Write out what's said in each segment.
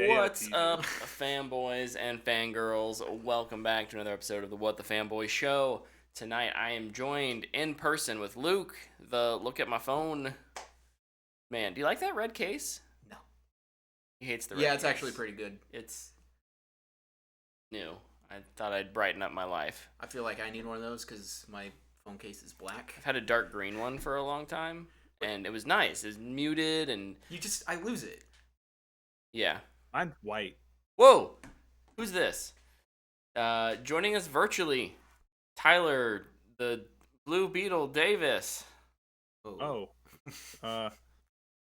What's up, fanboys and fangirls? Welcome back to another episode of the What the Fanboy Show. Tonight I am joined in person with Luke, the look at my phone man. Do you like that red case? No. He hates the red Yeah, case. it's actually pretty good. It's new. I thought I'd brighten up my life. I feel like I need one of those because my phone case is black. I've had a dark green one for a long time, and it was nice. It's muted and... I lose it. Yeah. Mine's white. Whoa! Who's this? Joining us virtually, Tyler, the Blue Beetle Davis. Oh.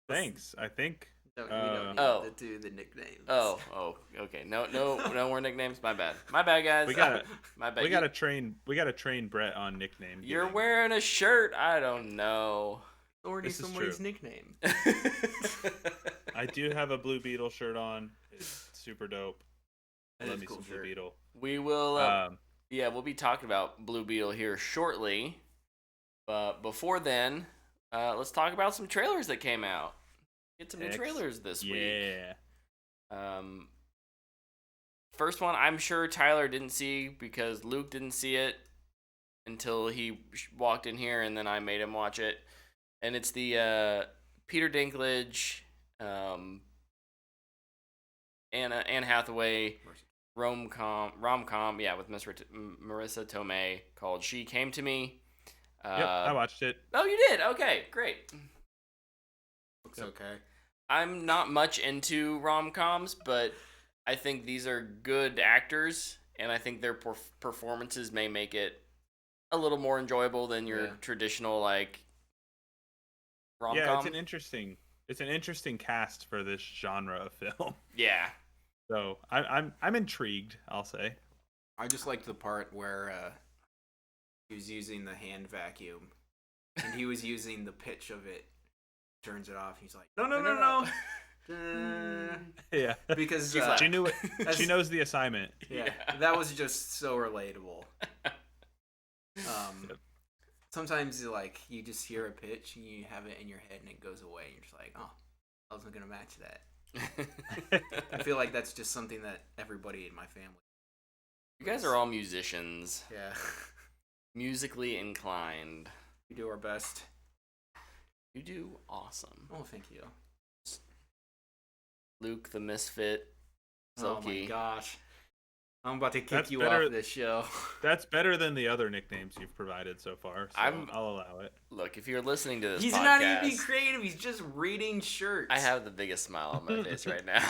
Thanks. I think. No, we don't need to do the nicknames. Oh, okay. No more nicknames. My bad, guys. We gotta my bad. We gotta train Brett on nickname. You're wearing a shirt. I don't know. Already This is somebody's true. nickname. I do have a Blue Beetle shirt on. It's super dope. That Love is me a cool some Blue shirt. Beetle. We will. We'll be talking about Blue Beetle here shortly. But before then, let's talk about some trailers that came out. Get some new trailers this week. Yeah. First one, I'm sure Tyler didn't see because Luke didn't see it until he walked in here, and then I made him watch it. And it's the Peter Dinklage, Anne Hathaway rom-com, yeah, with Marissa Tomei called She Came to Me. Yep, I watched it. Oh, you did? Okay, great. Looks okay. I'm not much into rom-coms, but I think these are good actors, and I think their performances may make it a little more enjoyable than your traditional like rom-com. Yeah, it's an interesting cast for this genre of film. Yeah. So I'm intrigued, I'll say. I just liked the part where he was using the hand vacuum, and he was using the pitch of it. Turns it off. He's like, no. Yeah, because she knew it. She knows the assignment. Yeah, that was just so relatable. Sometimes like you just hear a pitch and you have it in your head and it goes away and you're just like, oh, I wasn't gonna match that. I feel like that's just something that everybody in my family. You guys are all musicians. Yeah. Musically inclined. We do our best. You do awesome. Oh, thank you. Luke the Misfit. Oh my gosh. I'm about to kick you better, off this show. That's better than the other nicknames you've provided so far, so I'll allow it. Look, if you're listening to this He's podcast... not even being creative, he's just reading shirts. I have the biggest smile on my face right now.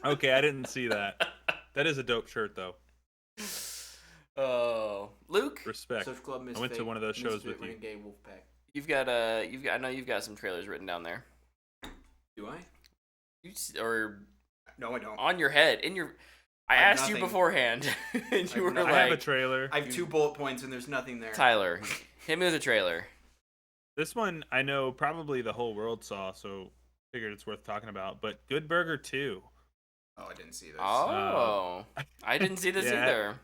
Okay, I didn't see that. That is a dope shirt, though. Oh. Luke? Respect. Surf Club Misfit, I went to one of those shows with you. Renegade Wolfpack. I know you've got some trailers written down there. Do I? No, I don't. On your head, I asked you nothing. beforehand, and you were like, I have a trailer. I have 2 bullet points and there's nothing there. Tyler, hit me with a trailer. This one I know probably the whole world saw, so figured it's worth talking about. But Good Burger 2. Oh, I didn't see this. Oh, I didn't see this either.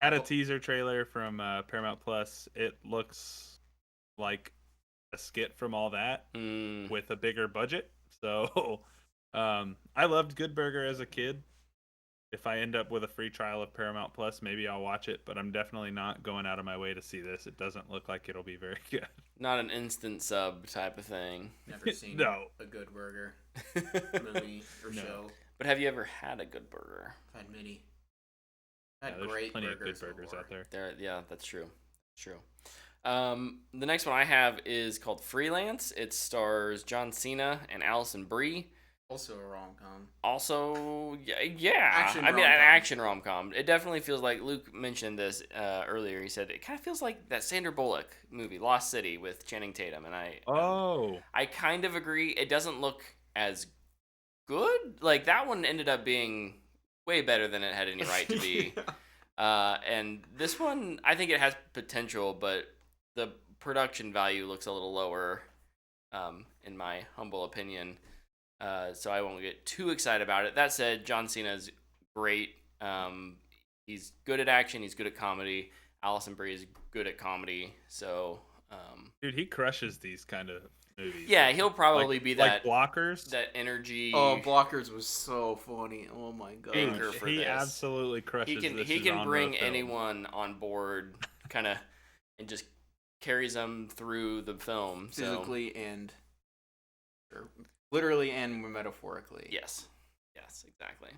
Had a teaser trailer from Paramount Plus. It looks like a skit from All That with a bigger budget. So I loved Good Burger as a kid. If I end up with a free trial of Paramount Plus, maybe I'll watch it, but I'm definitely not going out of my way to see this. It doesn't look like it'll be very good. Not an instant sub type of thing. Never seen No. a Good Burger movie or show. But have you ever had a Good Burger? I've had many. There's great plenty burgers of good burgers before. out there. Yeah, that's true. The next one I have is called Freelance. It stars John Cena and Allison Brie. Also a rom-com. Also, yeah. Action I mean, rom-com. an action rom-com. It definitely feels like, Luke mentioned this earlier. He said it kind of feels like that Sandra Bullock movie, Lost City, with Channing Tatum. And I kind of agree. It doesn't look as good. Like, that one ended up being way better than it had any right to be. And this one, I think it has potential, but the production value looks a little lower, in my humble opinion. So I won't get too excited about it. That said, John Cena's great. He's good at action. He's good at comedy. Allison Brie is good at comedy. So, dude, he crushes these kind of movies. Yeah, he'll probably be like that Blockers. That energy. Oh, Blockers was so funny. Oh my gosh. For he this. absolutely crushes this. He can bring anyone on board, kind of, and just carries them through the film physically and literally and metaphorically. Yes, exactly.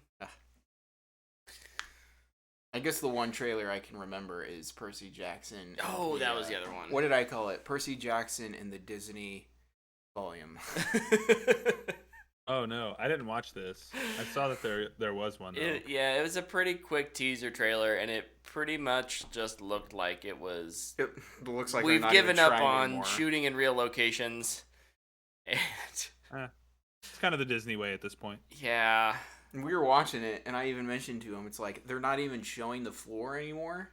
I guess the one trailer I can remember is Percy Jackson. Oh, that was the other one. What did I call it? Percy Jackson in the Disney volume. Oh no, I didn't watch this. I saw that there was one though. It was a pretty quick teaser trailer, and it pretty much just looked like it was. It looks like we've given up on anymore. Shooting in real locations. And it's kind of the Disney way at this point. Yeah. And we were watching it, and I even mentioned to him, it's like they're not even showing the floor anymore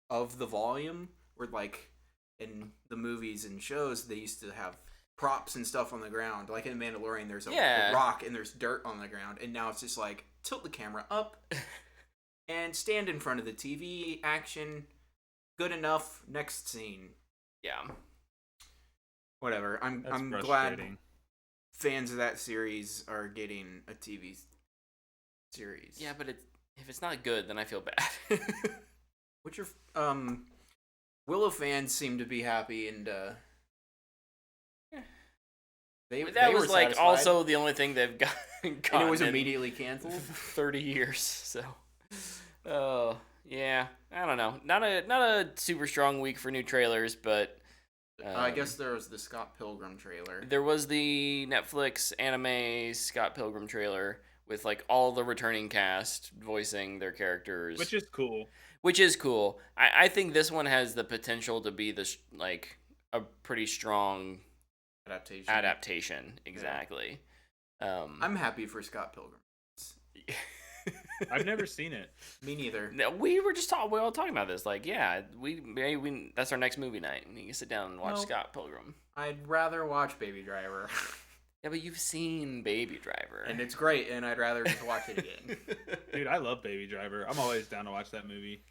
of the volume. Where like in the movies and shows, they used to have props and stuff on the ground. Like in Mandalorian, there's a rock and there's dirt on the ground, and now it's just like tilt the camera up and stand in front of the TV. Action, good enough. Next scene. Yeah. Whatever. I'm glad fans of that series are getting a TV series. Yeah, but if it's not good, then I feel bad. Which are Willow fans seem to be happy, and they was like satisfied. Also the only thing they've got. And it was immediately canceled. 30 years. So, oh yeah, I don't know. Not a super strong week for new trailers, but. I guess there was the Scott Pilgrim trailer. There was the Netflix anime Scott Pilgrim trailer with like all the returning cast voicing their characters, which is cool. I think this one has the potential to be like a pretty strong adaptation. Exactly. Yeah. I'm happy for Scott Pilgrim. I've never seen it. Me neither. We were just we all talking about this. Like, yeah, we that's our next movie night. We can sit down and watch Scott Pilgrim. I'd rather watch Baby Driver. Yeah, but you've seen Baby Driver, and it's great, and I'd rather just watch it again. Dude, I love Baby Driver. I'm always down to watch that movie.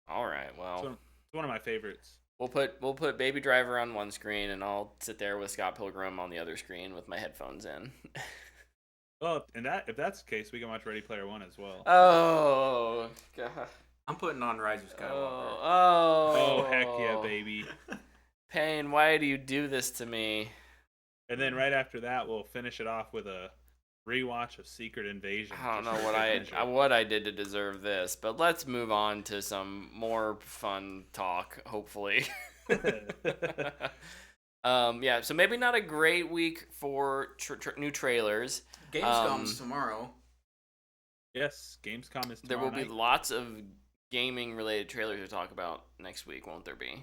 All right, well, it's one of my favorites. We'll put Baby Driver on one screen, and I'll sit there with Scott Pilgrim on the other screen with my headphones in. Well, and if that's the case, we can watch Ready Player One as well. Oh God! I'm putting on Rise of Skywalker. Oh, heck yeah, baby! Payne, why do you do this to me? And then right after that, we'll finish it off with a rewatch of Secret Invasion. I don't know what I did to deserve this, but let's move on to some more fun talk. Hopefully. Yeah. So maybe not a great week for new trailers. Gamescom's tomorrow. Yes, Gamescom is tomorrow. There will be lots of gaming-related trailers to talk about next week, won't there be?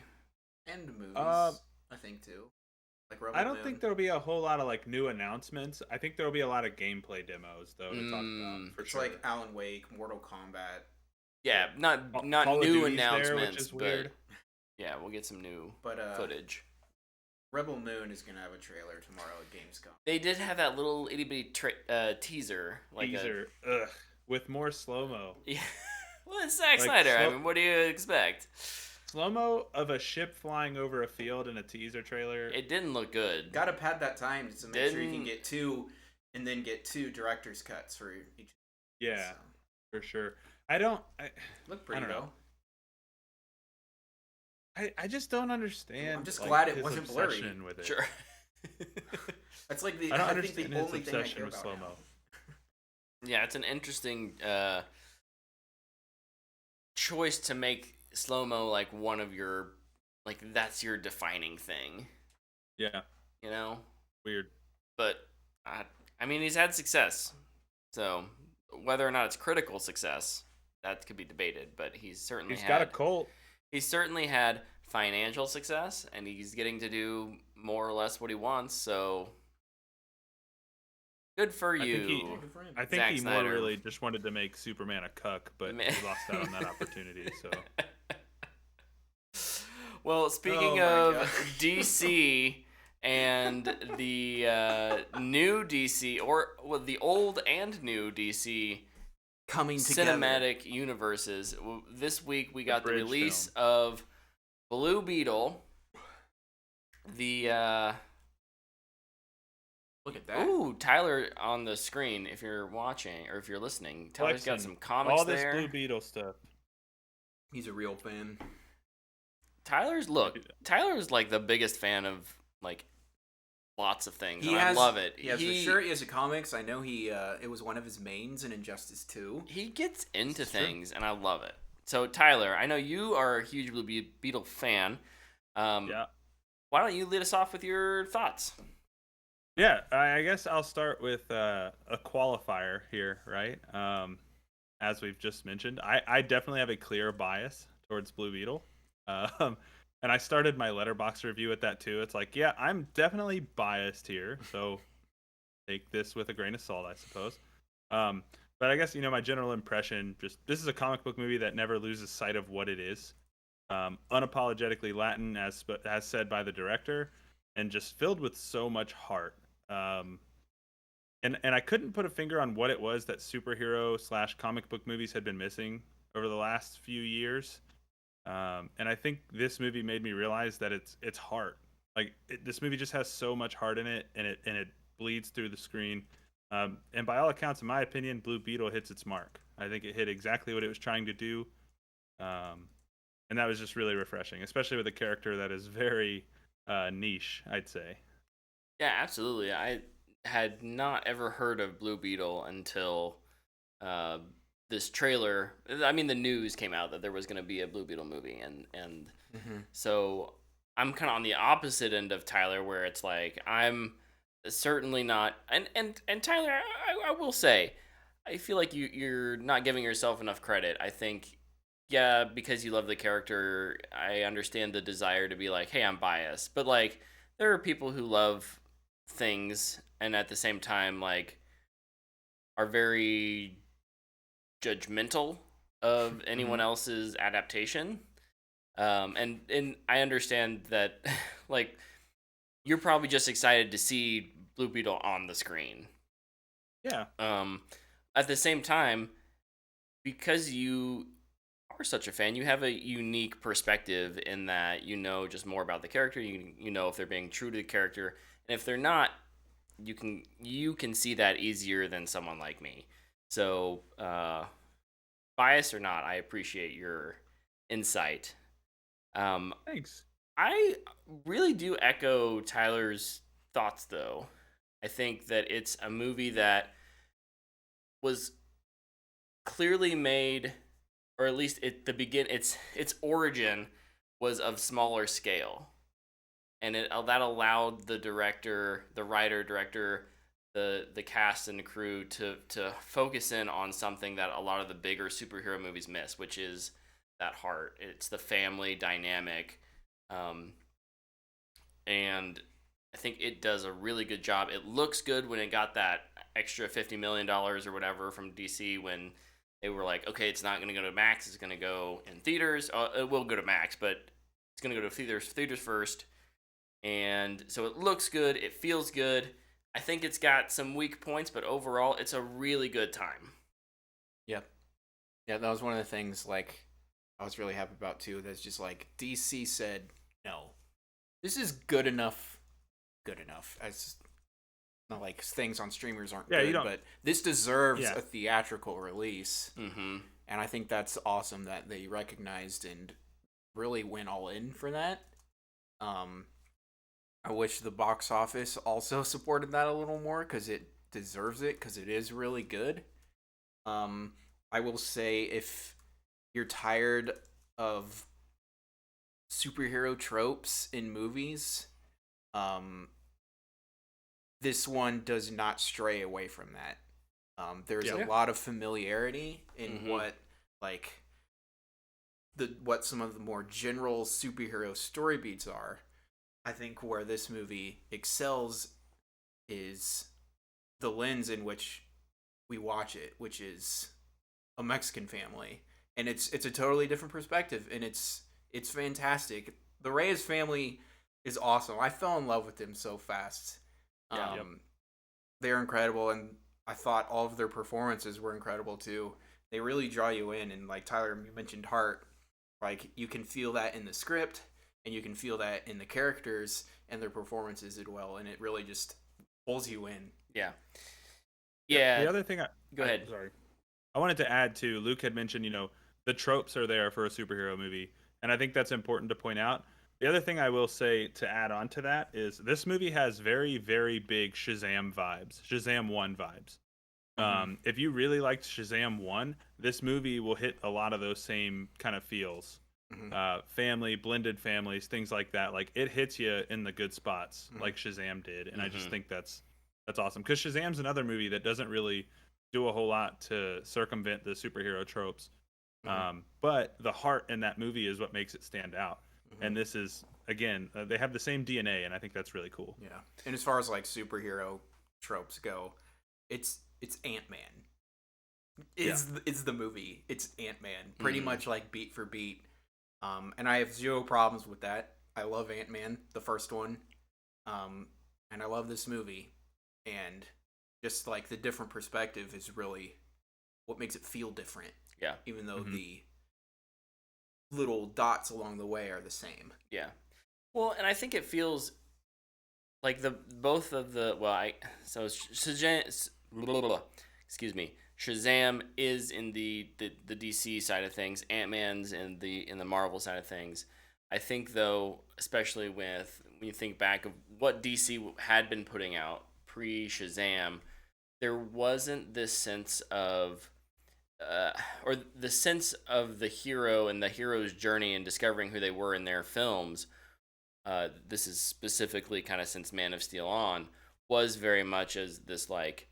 And movies, I think, too. Like I don't think there'll be a whole lot of like new announcements. I think there'll be a lot of gameplay demos, though, to talk about. For sure. Like Alan Wake, Mortal Kombat. Yeah, not Call new of Duty's announcements, there, which is weird. Yeah, we'll get some new footage. Rebel Moon is gonna have a trailer tomorrow at Gamescom. They did have that little itty bitty teaser, with more slow mo. Yeah, well, it's Zack Snyder. I mean, what do you expect? Slow mo of a ship flying over a field in a teaser trailer. It didn't look good. Gotta pad that time to make sure you can get two, and then get two director's cuts for each. Yeah, for sure. Look pretty though. I just don't understand. I'm just glad it wasn't blurry. With it. Sure. That's like the. I don't think understand the only thing I care with about slow mo. Yeah, it's an interesting choice to make slow mo like one of your, like that's your defining thing. Yeah. You know. Weird. But I mean, he's had success, so whether or not it's critical success, that could be debated. But he's got a cult. He's certainly had financial success, and he's getting to do more or less what he wants, so good for you. I think he more really just wanted to make Superman a cuck, but he lost out on that opportunity. So, well, speaking of DC and the new DC, the old and new DC coming together cinematic universes. This week we got the release of Blue Beetle, the Look at that. Ooh, Tyler on the screen. If you're watching or if you're listening, Tyler's got Flexing some comics all this there. Blue Beetle stuff. He's a real fan. Tyler's like the biggest fan of like lots of things, and I love it. He has the shirt. He has the comics. I know he. It was one of his mains in Injustice 2. He gets into things, and I love it. So Tyler, I know you are a huge Blue Beetle fan. Yeah. Why don't you lead us off with your thoughts? Yeah, I guess I'll start with a qualifier here, right? As we've just mentioned, I definitely have a clear bias towards Blue Beetle. And I started my Letterboxd review at that too. It's like, yeah, I'm definitely biased here, so take this with a grain of salt, I suppose. But I guess, my general impression, just this is a comic book movie that never loses sight of what it is. Unapologetically Latin, as said by the director, and just filled with so much heart. And I couldn't put a finger on what it was that superhero / comic book movies had been missing over the last few years. And I think this movie made me realize that it's heart. Like this movie just has so much heart in it, and it bleeds through the screen. And by all accounts, in my opinion, Blue Beetle hits its mark. I think it hit exactly what it was trying to do, and that was just really refreshing, especially with a character that is very niche, I'd say. Yeah, absolutely. I had not ever heard of Blue Beetle until this trailer. I mean, the news came out that there was going to be a Blue Beetle movie, and so I'm kind of on the opposite end of Tyler, where it's like I'm certainly not. And Tyler, I will say, I feel like you're not giving yourself enough credit. I think. Yeah, because you love the character, I understand the desire to be like, hey, I'm biased. But, like, there are people who love things and at the same time, like, are very judgmental of anyone else's adaptation. And I understand that, like, you're probably just excited to see Blue Beetle on the screen. Yeah. At the same time, because you are such a fan, you have a unique perspective in that you know just more about the character. You know if they're being true to the character, and if they're not, you can see that easier than someone like me. So, bias or not, I appreciate your insight. Thanks. I really do echo Tyler's thoughts, though. I think that it's a movie that was clearly made, or at least its origin was of smaller scale, and that allowed the director, the writer, director, the cast and the crew to focus in on something that a lot of the bigger superhero movies miss, which is that heart. It's the family dynamic, and I think it does a really good job. It looks good when it got that extra $50 million or whatever from DC when they were like, okay, it's not going to go to Max, it's going to go in theaters. It will go to Max, but it's going to go to theaters first. And so it looks good, it feels good. I think it's got some weak points, but overall, it's a really good time. Yep. Yeah, that was one of the things, like, I was really happy about, too. That's just, like, DC said, no, this is good enough. Good enough. It's not like things on streamers aren't good, but this deserves a theatrical release. Mm-hmm. And I think that's awesome that they recognized and really went all in for that. I wish the box office also supported that a little more because it deserves it, because it is really good. I will say, if you're tired of superhero tropes in movies, this one does not stray away from that. There's a lot of familiarity in what some of the more general superhero story beats are. I think where this movie excels is the lens in which we watch it, which is a Mexican family, and it's a totally different perspective, and it's fantastic. The Reyes family is awesome. I fell in love with them so fast. They're incredible, and I thought all of their performances were incredible too. They really draw you in, and like Tyler, you mentioned heart. Like, you can feel that in the script, and you can feel that in the characters and their performances as well, and it really just pulls you in. Yeah. The other thing go ahead. Sorry. I wanted to add too, Luke had mentioned, the tropes are there for a superhero movie, and I think that's important to point out. The other thing I will say to add on to that is this movie has very, very big Shazam vibes, Shazam 1 vibes. If you really liked Shazam 1, this movie will hit a lot of those same kind of feels. Family, blended families, things like that. Like, it hits you in the good spots, like Shazam did, and I just think that's awesome. Because Shazam's another movie that doesn't really do a whole lot to circumvent the superhero tropes. But the heart in that movie is what makes it stand out. And this is, again, they have the same DNA, and I think that's really cool. Yeah. And as far as like superhero tropes go, it's Ant-Man. It's the movie. It's Ant-Man. Pretty much like beat for beat. And I have zero problems with that. I love Ant-Man, the first one. And I love this movie. And just like the different perspective is really what makes it feel different. Yeah. Even though the little dots along the way are the same. Yeah. Well, and I think it feels like Shazam is in the DC side of things. Ant-Man's in the Marvel side of things. I think though, especially when you think back of what DC had been putting out pre-Shazam, there wasn't this sense of or the sense of the hero and the hero's journey and discovering who they were in their films. This is specifically kind of since Man of Steel on, was very much as this like,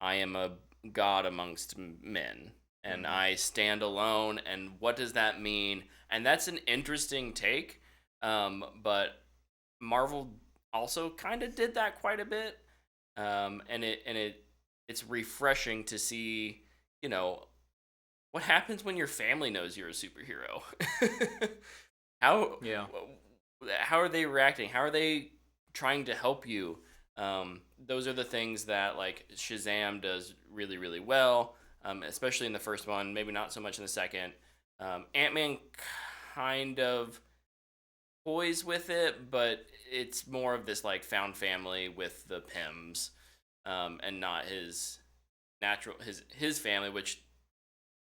I am a god amongst men and I stand alone, and what does that mean? And that's an interesting take, but Marvel also kind of did that quite a bit, and it's refreshing to see, what happens when your family knows you're a superhero. How are they reacting? How are they trying to help you? Those are the things that like Shazam does really, really well, especially in the first one, maybe not so much in the second. Ant-Man kind of toys with it, but it's more of this like found family with the Pyms, and not his his family, which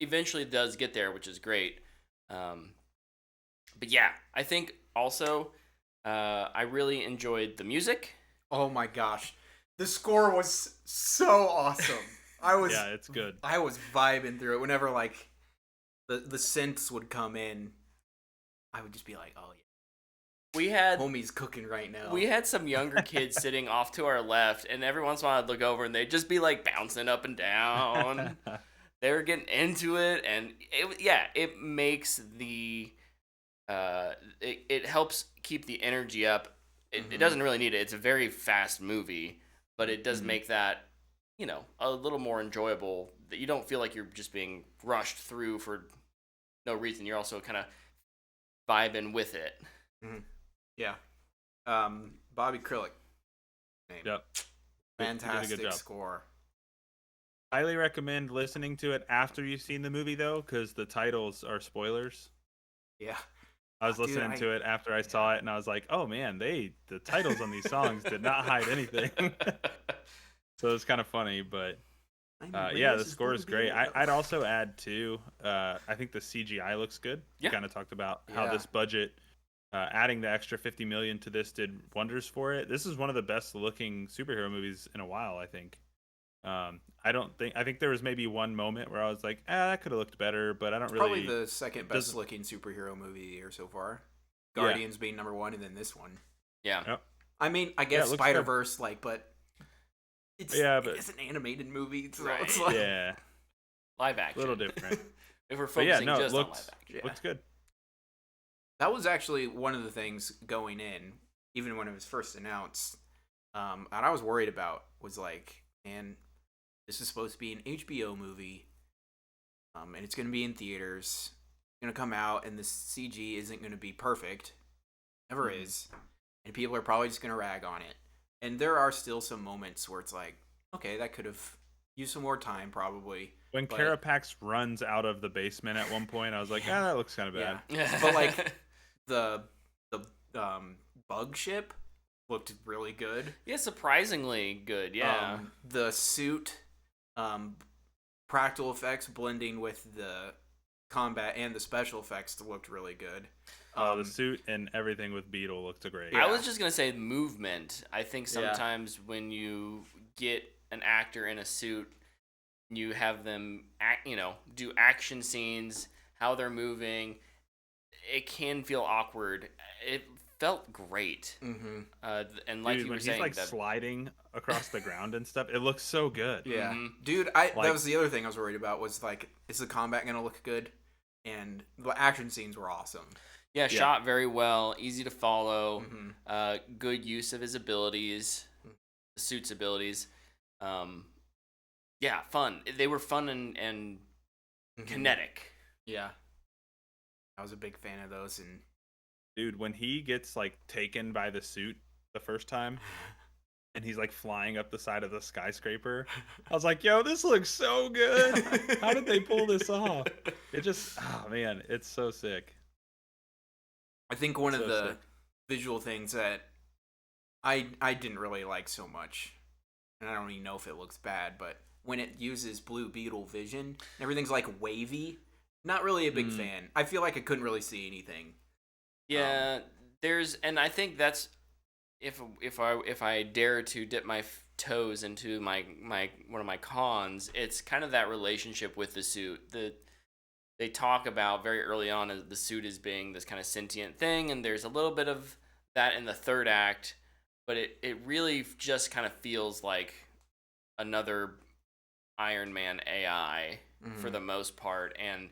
eventually does get there, which is great. But yeah, I think also I really enjoyed the music. Oh my gosh, the score was so awesome. Yeah, it's good. I was vibing through it. Whenever like the synths would come in, I would just be like, oh yeah. We had homie's cooking right now. We had some younger kids sitting off to our left, and every once in a while I'd look over and they'd just be like bouncing up and down. They were getting into it, and it makes the it helps keep the energy up. It doesn't really need it. It's a very fast movie, but it does make that, a little more enjoyable, that you don't feel like you're just being rushed through for no reason. You're also kind of vibing with it. Yeah. Bobby Krilic. Name. Yep. Fantastic score. Highly recommend listening to it after you've seen the movie, though, because the titles are spoilers. Yeah. I was listening to it after I saw it, and I was like, oh man, the titles on these songs did not hide anything. So it's kind of funny, but the score is great. I'd also add, too, I think the CGI looks good. Yeah. You kind of talked about how this budget, adding the extra $50 million to this did wonders for it. This is one of the best looking superhero movies in a while, I think. I think there was maybe one moment where I was like, that could have looked better, but I don't really. Probably the second best looking superhero movie of the year so far. Guardians being number one, and then this one. Yeah. Yep. I mean, I guess Spider-Verse, but it's an animated movie, so right. It's like live action. A little different. If we're focusing just on live action. Looks good. That was actually one of the things going in, even when it was first announced, and I was worried about was like, man, this is supposed to be an HBO movie, and it's going to be in theaters. It's going to come out, and the CG isn't going to be perfect. Never is. And people are probably just going to rag on it. And there are still some moments where it's like, okay, that could have used some more time, probably. When Carapax runs out of the basement at one point, I was like, that looks kind of bad. Yeah. But, like, the bug ship, looked really good. Yeah, surprisingly good. Yeah. The suit, practical effects blending with the combat and the special effects looked really good. The suit and everything with Beetle looked great. I was just gonna say movement. I think sometimes when you get an actor in a suit, you have them do action scenes, how they're moving. It can feel awkward. It felt great. Mm-hmm. And like you were saying, he's sliding across the ground and stuff, it looks so good. Yeah, dude. That was the other thing I was worried about. Was like, is the combat gonna look good? And the action scenes were awesome. Yeah, shot very well, easy to follow. Mm-hmm. Good use of his abilities, the suit's abilities. Yeah, fun. They were fun and kinetic. Yeah, I was a big fan of those. And dude, when he gets like taken by the suit the first time, and he's like flying up the side of the skyscraper, I was like, yo, this looks so good. How did they pull this off? It just, oh man, it's so sick. I think one of the visual things that I didn't really like so much, and I don't even know if it looks bad, but when it uses Blue Beetle vision, everything's like wavy. Not really a big fan. I feel like I couldn't really see anything. Yeah, and I think that's if I dare to dip my toes into my one of my cons, it's kind of that relationship with the suit. They talk about very early on as the suit as being this kind of sentient thing, and there's a little bit of that in the third act, but it really just kind of feels like another Iron Man AI for the most part, and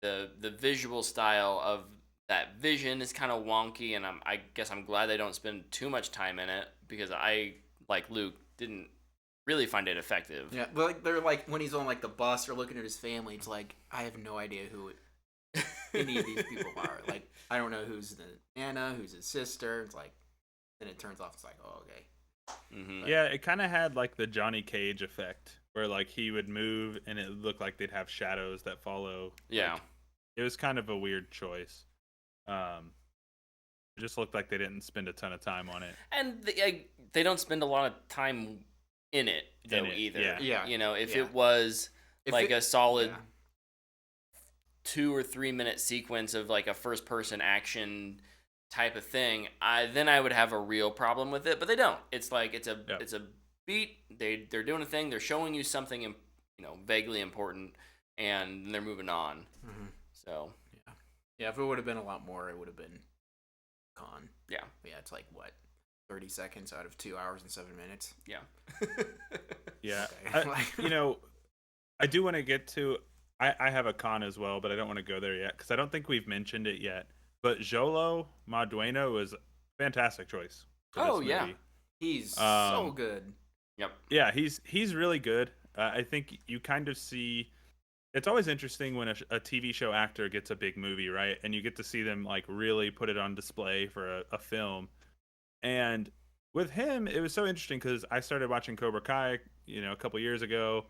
the visual style of that vision is kind of wonky, and I guess I'm glad they don't spend too much time in it, because I, like Luke, didn't really find it effective. Yeah, but like they're like when he's on like the bus or looking at his family, it's like I have no idea who any of these people are. Like I don't know who's the Nana, who's his sister. It's like then it turns off. It's like, oh, okay. Mm-hmm. Yeah, it kind of had like the Johnny Cage effect, where like he would move and it looked like they'd have shadows that follow. Yeah, like, it was kind of a weird choice. It just looked like they didn't spend a ton of time on it, and they don't spend a lot of time in it though either. Yeah. You know, if it was a solid 2 or 3 minute sequence of like a first person action type of thing, then I would have a real problem with it. But they don't. It's like it's a beat. They're doing a thing. They're showing you something vaguely important, and they're moving on. Mm-hmm. So yeah. If it would have been a lot more, it would have been con. Yeah. Yeah. It's like what, 30 seconds out of 2 hours and 7 minutes. Yeah. Yeah. Okay. I do want to get to. I have a con as well, but I don't want to go there yet because I don't think we've mentioned it yet. But Jolo Madueno was a fantastic choice. Oh yeah, he's so good. Yep. Yeah, he's really good. I think you kind of see. It's always interesting when a TV show actor gets a big movie, right? And you get to see them like really put it on display for a film. And with him, it was so interesting because I started watching Cobra Kai, a couple years ago.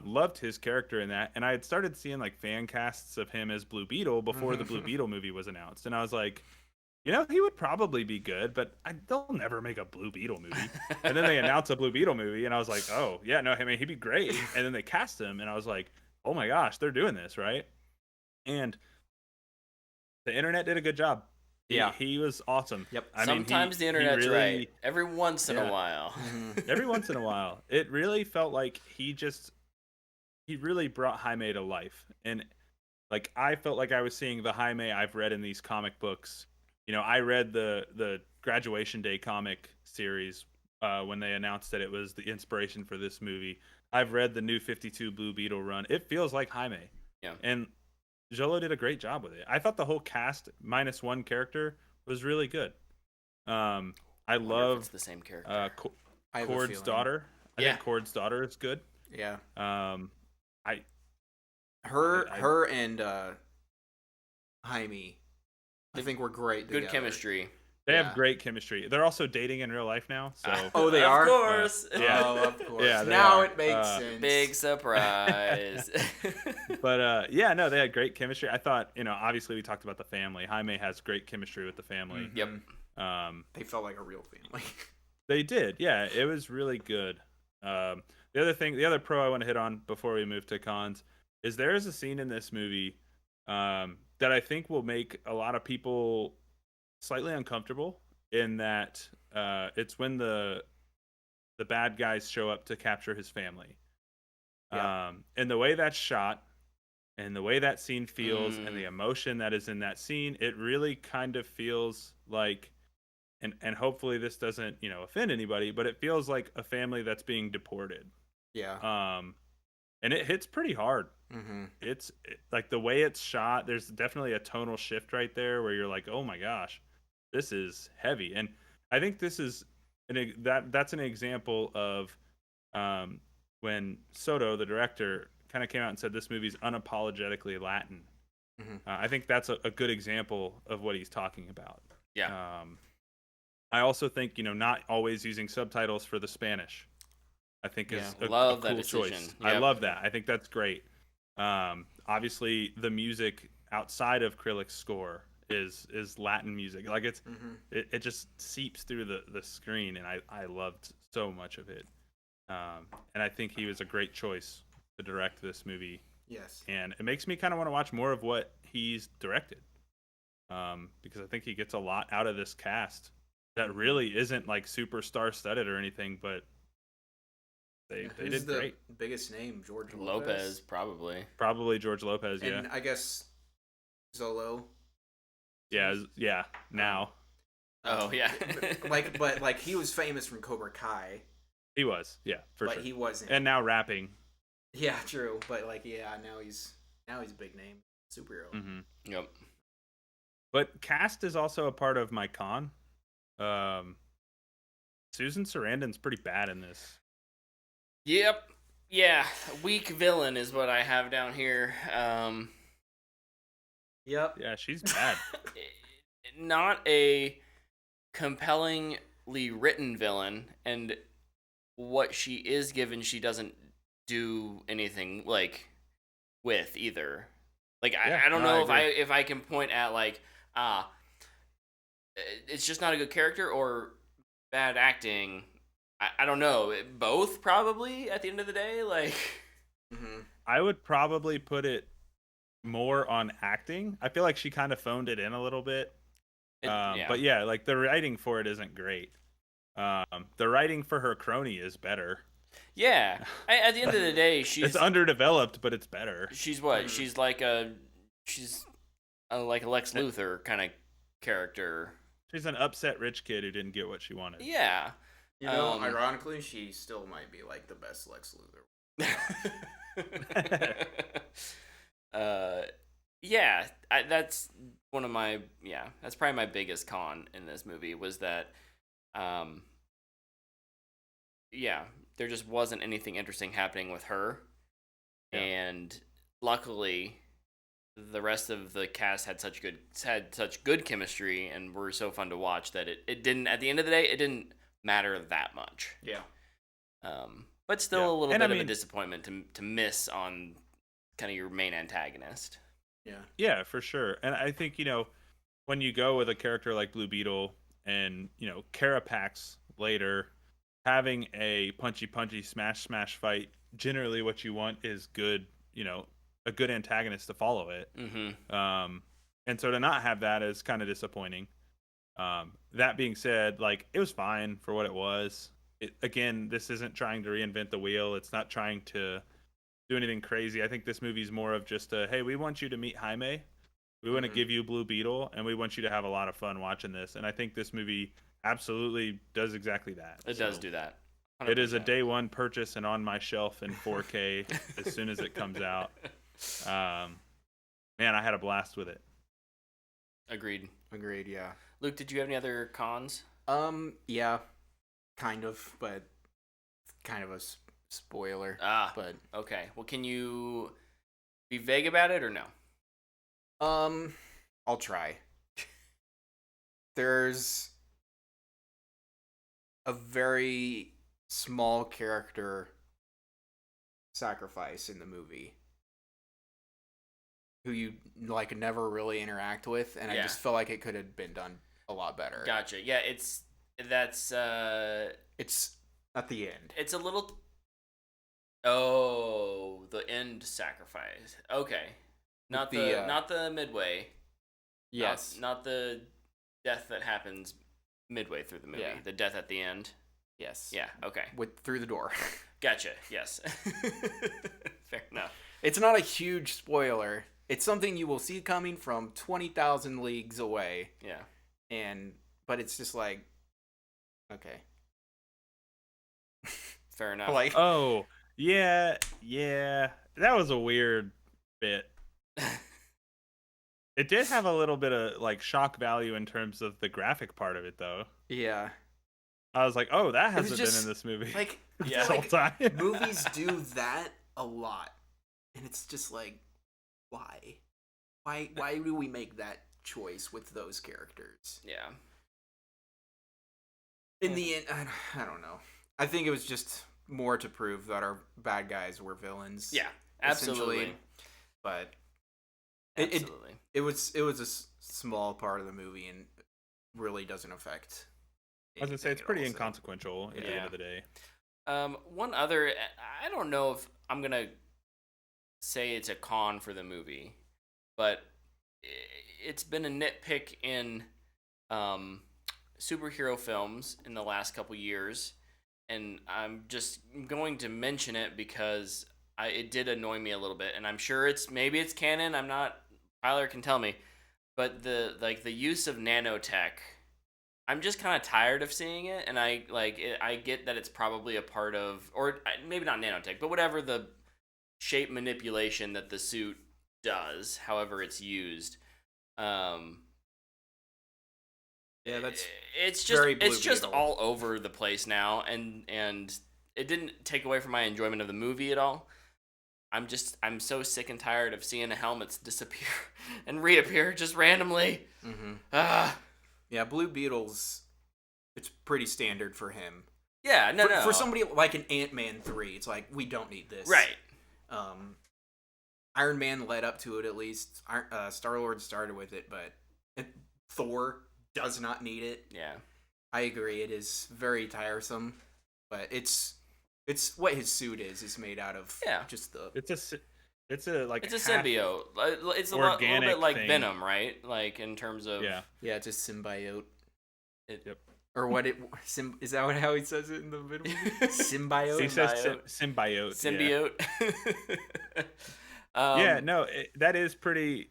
Loved his character in that, and I had started seeing like fan casts of him as Blue Beetle before the Blue Beetle movie was announced, and I was like, he would probably be good, but they'll never make a Blue Beetle movie. And then they announced a Blue Beetle movie, and I was like, oh yeah, no, I mean he'd be great. And then they cast him, and I was like, oh my gosh, they're doing this right. And the internet did a good job. He was awesome. Yep. Sometimes the internet's really, right. Every once in a while. Every once in a while, it really felt like he really brought Jaime to life. And like I felt like I was seeing the Jaime I've read in these comic books. I read the Graduation Day comic series when they announced that it was the inspiration for this movie. I've read the New 52 Blue Beetle run. It feels like Jaime. Yeah. And Jolo did a great job with it. I thought the whole cast minus one character was really good. I love it's the same character. Cord's daughter. I think Cord's daughter is good. Yeah. Her and Jaime, I think we're great together. Good chemistry. They have great chemistry. They're also dating in real life now. So they are? Of course. Of course. Yeah, now it makes sense. Big surprise. But they had great chemistry. I thought, obviously we talked about the family. Jaime has great chemistry with the family. Yep. They felt like a real family. They did, yeah. It was really good. The other pro I want to hit on before we move to cons is there is a scene in this movie that I think will make a lot of people slightly uncomfortable. In that, it's when the bad guys show up to capture his family. Yeah. And the way that's shot, and the way that scene feels, and the emotion that is in that scene, it really kind of feels like, and hopefully this doesn't offend anybody, but it feels like a family that's being deported. Yeah. And it hits pretty hard. Mm-hmm. Like the way it's shot, there's definitely a tonal shift right there where you're like, oh my gosh, this is heavy. And I think this is that's an example of when Soto, the director, kind of came out and said this movie's unapologetically Latin. Mm-hmm. I think that's a good example of what he's talking about. Yeah. I also think not always using subtitles for the Spanish, I think is a cool choice. Yep. I love that. I think that's great. Obviously, the music outside of Krillic's score is Latin music. Like it just seeps through the screen, and I loved so much of it. And I think he was a great choice to direct this movie. Yes. And it makes me kind of want to watch more of what he's directed. Because I think he gets a lot out of this cast that really isn't like super star-studded or anything, but they did great. Biggest name? George Lopez, probably. Probably George Lopez, yeah. And I guess Zolo. Yeah. Now. Oh yeah. but he was famous from Cobra Kai. He was, yeah, for sure. But he wasn't. And now rapping. Yeah, true. But now he's a big name superhero. Mm-hmm. Yep. But cast is also a part of my con. Susan Sarandon's pretty bad in this. Yep. Yeah. Weak villain is what I have down here. Yep. Yeah, she's bad. Not a compellingly written villain, and what she is given, she doesn't do anything with either. I don't know if I can point at it's just not a good character or bad acting. I don't know. Both probably at the end of the day. Mm-hmm. I would probably put it more on acting. I feel like she kind of phoned it in a little bit. But yeah, the writing for it isn't great. The writing for her crony is better. Yeah. At the end of the day, it's underdeveloped, but it's better. She's what? Mm-hmm. She's like a Lex Luthor kind of character. She's an upset rich kid who didn't get what she wanted. Yeah. Ironically, she still might be the best Lex Luthor. Yeah, that's one of my that's probably my biggest con in this movie was that there just wasn't anything interesting happening with her. Yeah. And luckily the rest of the cast had such good chemistry and were so fun to watch that it didn't, at the end of the day, it didn't matter that much. Yeah. But still a little bit of a disappointment to miss on kind of your main antagonist. Yeah. Yeah, for sure. And I think, when you go with a character like Blue Beetle and, Carapax later, having a punchy smash fight, generally what you want is good, a good antagonist to follow it. Mm-hmm. And so to not have that is kind of disappointing. That being said, it was fine for what it was. Again, this isn't trying to reinvent the wheel. It's not trying to do anything crazy. I think this movie's more of just hey, we want you to meet Jaime. We want to give you Blue Beetle, and we want you to have a lot of fun watching this. And I think this movie absolutely does exactly that. It does do that. 100%. It is a day one purchase and on my shelf in 4K as soon as it comes out. Man, I had a blast with it. Agreed, yeah. Luke, did you have any other cons? Yeah, kind of, but kind of a spoiler. But okay. Well, can you be vague about it or no? I'll try. There's a very small character sacrifice in the movie who you never really interact with, and I just feel like it could have been done a lot better. Gotcha. Yeah, that's it's at the end. It's a little. Oh, the end sacrifice. Okay, not the midway. Yes. Not the death that happens midway through the movie. Yeah. The death at the end. Yes. Yeah. Okay. Through the door. Gotcha. Yes. Fair enough. It's not a huge spoiler. It's something you will see coming from 20,000 leagues away. Yeah. But it's just like, okay. Fair enough. Like, oh yeah, that was a weird bit. It did have a little bit of like shock value in terms of the graphic part of it, though. Yeah. I was like, oh, that hasn't been in this movie. Like, yeah, this whole time. Movies do that a lot, and it's just like, why? Why do we make that choice with those characters? Yeah. In the end, I don't know. I think it was just more to prove that our bad guys were villains. Yeah, absolutely. But absolutely, it was a small part of the movie and really doesn't affect. I was gonna say it's pretty inconsequential at the end of the day. One other, I don't know if I'm gonna say it's a con for the movie, but it's been a nitpick in superhero films in the last couple years, and I'm just going to mention it because it did annoy me a little bit, and I'm sure maybe it's canon. I'm not. Tyler can tell me, but the use of nanotech, I'm just kind of tired of seeing it, and I get that it's probably a part of, or maybe not nanotech, but whatever the shape manipulation that the suit does, however it's used. Yeah, that's it's just all over the place now, and it didn't take away from my enjoyment of the movie at all. I'm so sick and tired of seeing helmets disappear and reappear just randomly. Mm-hmm. Yeah, Blue Beetle's, it's pretty standard for him. Yeah, no. For somebody like an Ant-Man 3, it's like, we don't need this. Right. Iron Man led up to it, at least. Star-Lord started with it, but Thor does not need it. Yeah. I agree, it is very tiresome, but it's what his suit is made out of. Yeah. Just the... It's a symbiote. It's a little bit like thing. Venom, right? Like, in terms of... Yeah, it's a symbiote. Yep. Or what is that how he says it in the Venom movie? Symbiote? He says symbiote. Symbiote. Yeah, no, that is pretty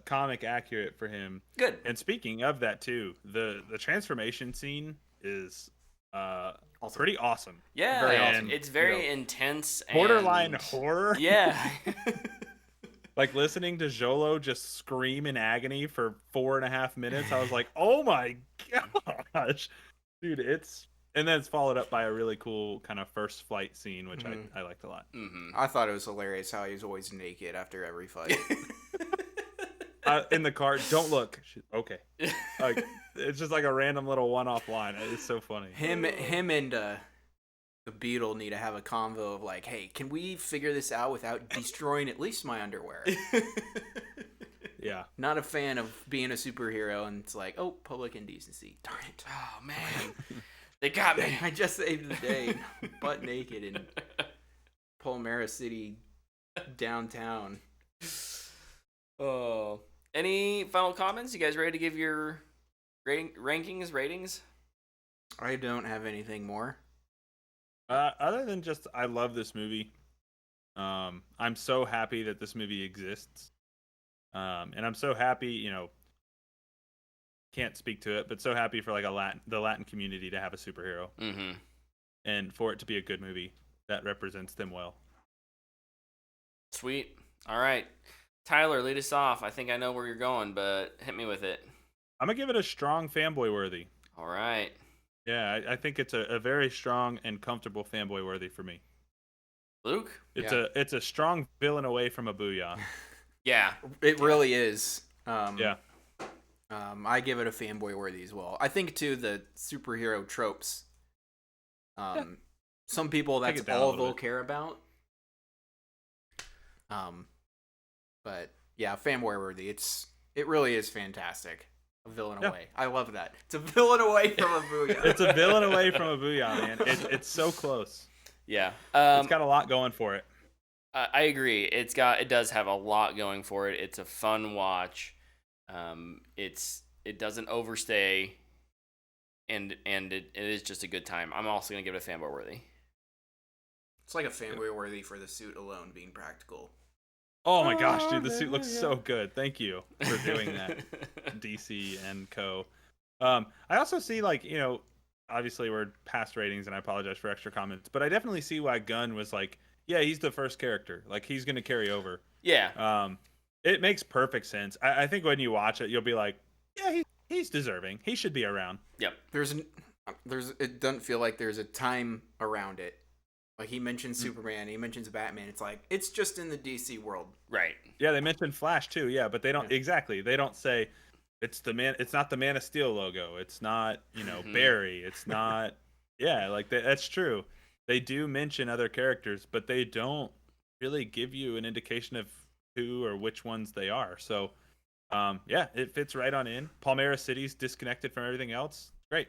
comic accurate for him. Good. And speaking of that too, the transformation scene is pretty awesome. Yeah, it's very intense. Borderline horror. Yeah. Like listening to Jolo just scream in agony for 4.5 minutes, I was like, oh my gosh. Dude, and then it's followed up by a really cool kind of first flight scene, which I liked a lot. Mm-hmm. I thought it was hilarious how he was always naked after every fight. In the car, don't look. Okay. Like, it's just like a random little one-off line. It's so funny. Him and the Beetle need to have a convo of like, hey, can we figure this out without destroying at least my underwear? Yeah. Not a fan of being a superhero, and it's like, oh, public indecency. Darn it. Oh, man. They got me. I just saved the day, butt naked in Palmyra City, downtown. Oh. Any final comments? You guys ready to give your ratings? I don't have anything more. Other than just, I love this movie. I'm so happy that this movie exists. And I'm so happy, can't speak to it, but so happy for like the Latin community to have a superhero. Mm-hmm. And for it to be a good movie that represents them well. Sweet. All right. Tyler, lead us off. I think I know where you're going, but hit me with it. I'm going to give it a strong fanboy worthy. All right. Yeah, I think it's a very strong and comfortable fanboy worthy for me. Luke? It's a strong villain away from a booyah. Yeah. It really is. Yeah. I give it a fanboy worthy as well. I think too the superhero tropes. Some people that's all they'll care about. But yeah, fanboy worthy. It really is fantastic. A villain away. I love that. It's a villain away from a booyah. It's a villain away from a booyah, man. It's so close. Yeah. It's got a lot going for it. I agree. It does have a lot going for it. It's a fun watch. It doesn't overstay, and it is just a good time. I'm also gonna give it a fanboy worthy. It's like a fanboy worthy for the suit alone being practical. Oh my gosh, dude, the suit looks so good. Thank you for doing that, DC and co. I also see, like, obviously we're past ratings, and I apologize for extra comments, but I definitely see why Gunn was like, yeah, he's the first character. Like, he's going to carry over. Yeah. It makes perfect sense. I think when you watch it, you'll be like, yeah, he's deserving. He should be around. Yep. It doesn't feel like there's a time around it. Like, he mentions Superman, he mentions Batman. It's like, it's just in the DC world. Right. Yeah, they mentioned Flash too. Yeah, but they don't exactly. They don't say it's not the Man of Steel logo. It's not, Barry. It's not. Yeah, like that's true. They do mention other characters, but they don't really give you an indication of who or which ones they are. So, yeah, it fits right on in. Palmyra City's disconnected from everything else. Great.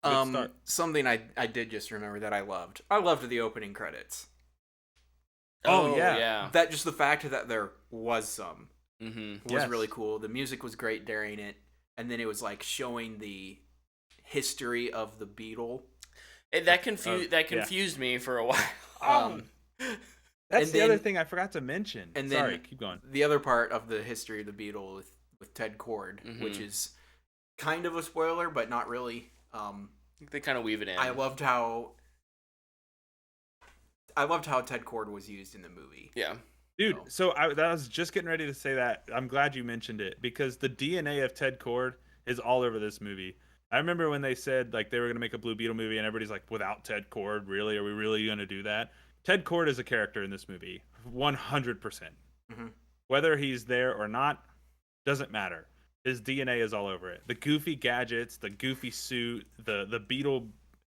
Good start. Something I did just remember that I loved. I loved the opening credits. Oh yeah. That just the fact that there was some was really cool. The music was great during it, and then it was like showing the history of the Beetle. That confused me for a while. That's the other thing I forgot to mention. And sorry, keep going. The other part of the history of the Beetle with Ted Cord, which is kind of a spoiler, but not really. They kind of weave it in. I loved how Ted Cord was used in the movie. Yeah. Dude, so I was just getting ready to say that. I'm glad you mentioned it, because the DNA of Ted Cord is all over this movie. I remember when they said, like, they were going to make a Blue Beetle movie, and everybody's like, without Ted Cord, really? Are we really going to do that? Ted Cord is a character in this movie, 100%. Whether he's there or not, doesn't matter. His DNA is all over it. The goofy gadgets, the goofy suit, the beetle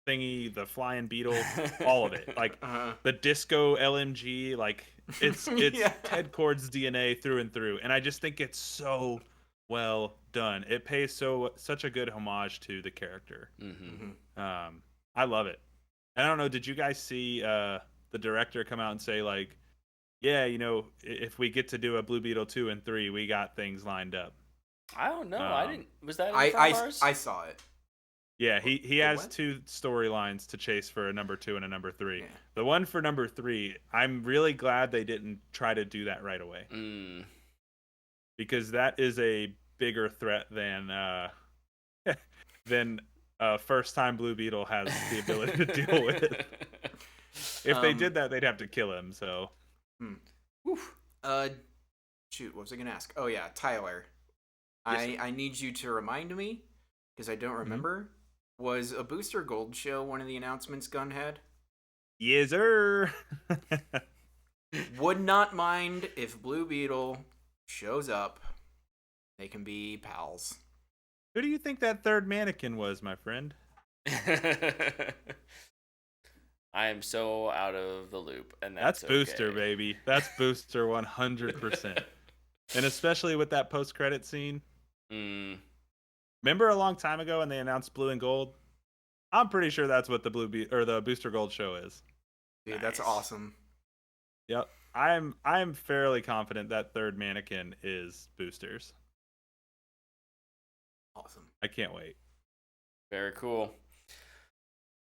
thingy, the flying beetle, all of it. Like, the disco LMG, like, it's Ted Cord's DNA through and through. And I just think it's so well done. It pays such a good homage to the character. I love it. I don't know, did you guys see the director come out and say, like, yeah, if we get to do a Blue Beetle 2 and 3, we got things lined up? I don't know. I didn't. Was that in front of ours? I saw it. Yeah, he has two storylines to chase for a number 2 and a number 3. Yeah. The one for number 3, I'm really glad they didn't try to do that right away. Because that is a bigger threat than first time Blue Beetle has the ability to deal with. If they did that, they'd have to kill him. So, shoot, what was I gonna ask? Oh yeah, Tyler. Yes. I need you to remind me, because I don't remember. Was a Booster Gold show one of the announcements Gunn had? Yes, sir. Would not mind if Blue Beetle shows up. They can be pals. Who do you think that third mannequin was, my friend? I am so out of the loop, and that's Booster, baby. That's Booster 100%. And especially with that post-credit scene. Remember a long time ago when they announced Blue and Gold? I'm pretty sure that's what the the Booster Gold show is. Dude, that's awesome. Yep. I'm fairly confident that third mannequin is Booster's. Awesome. I can't wait. Very cool.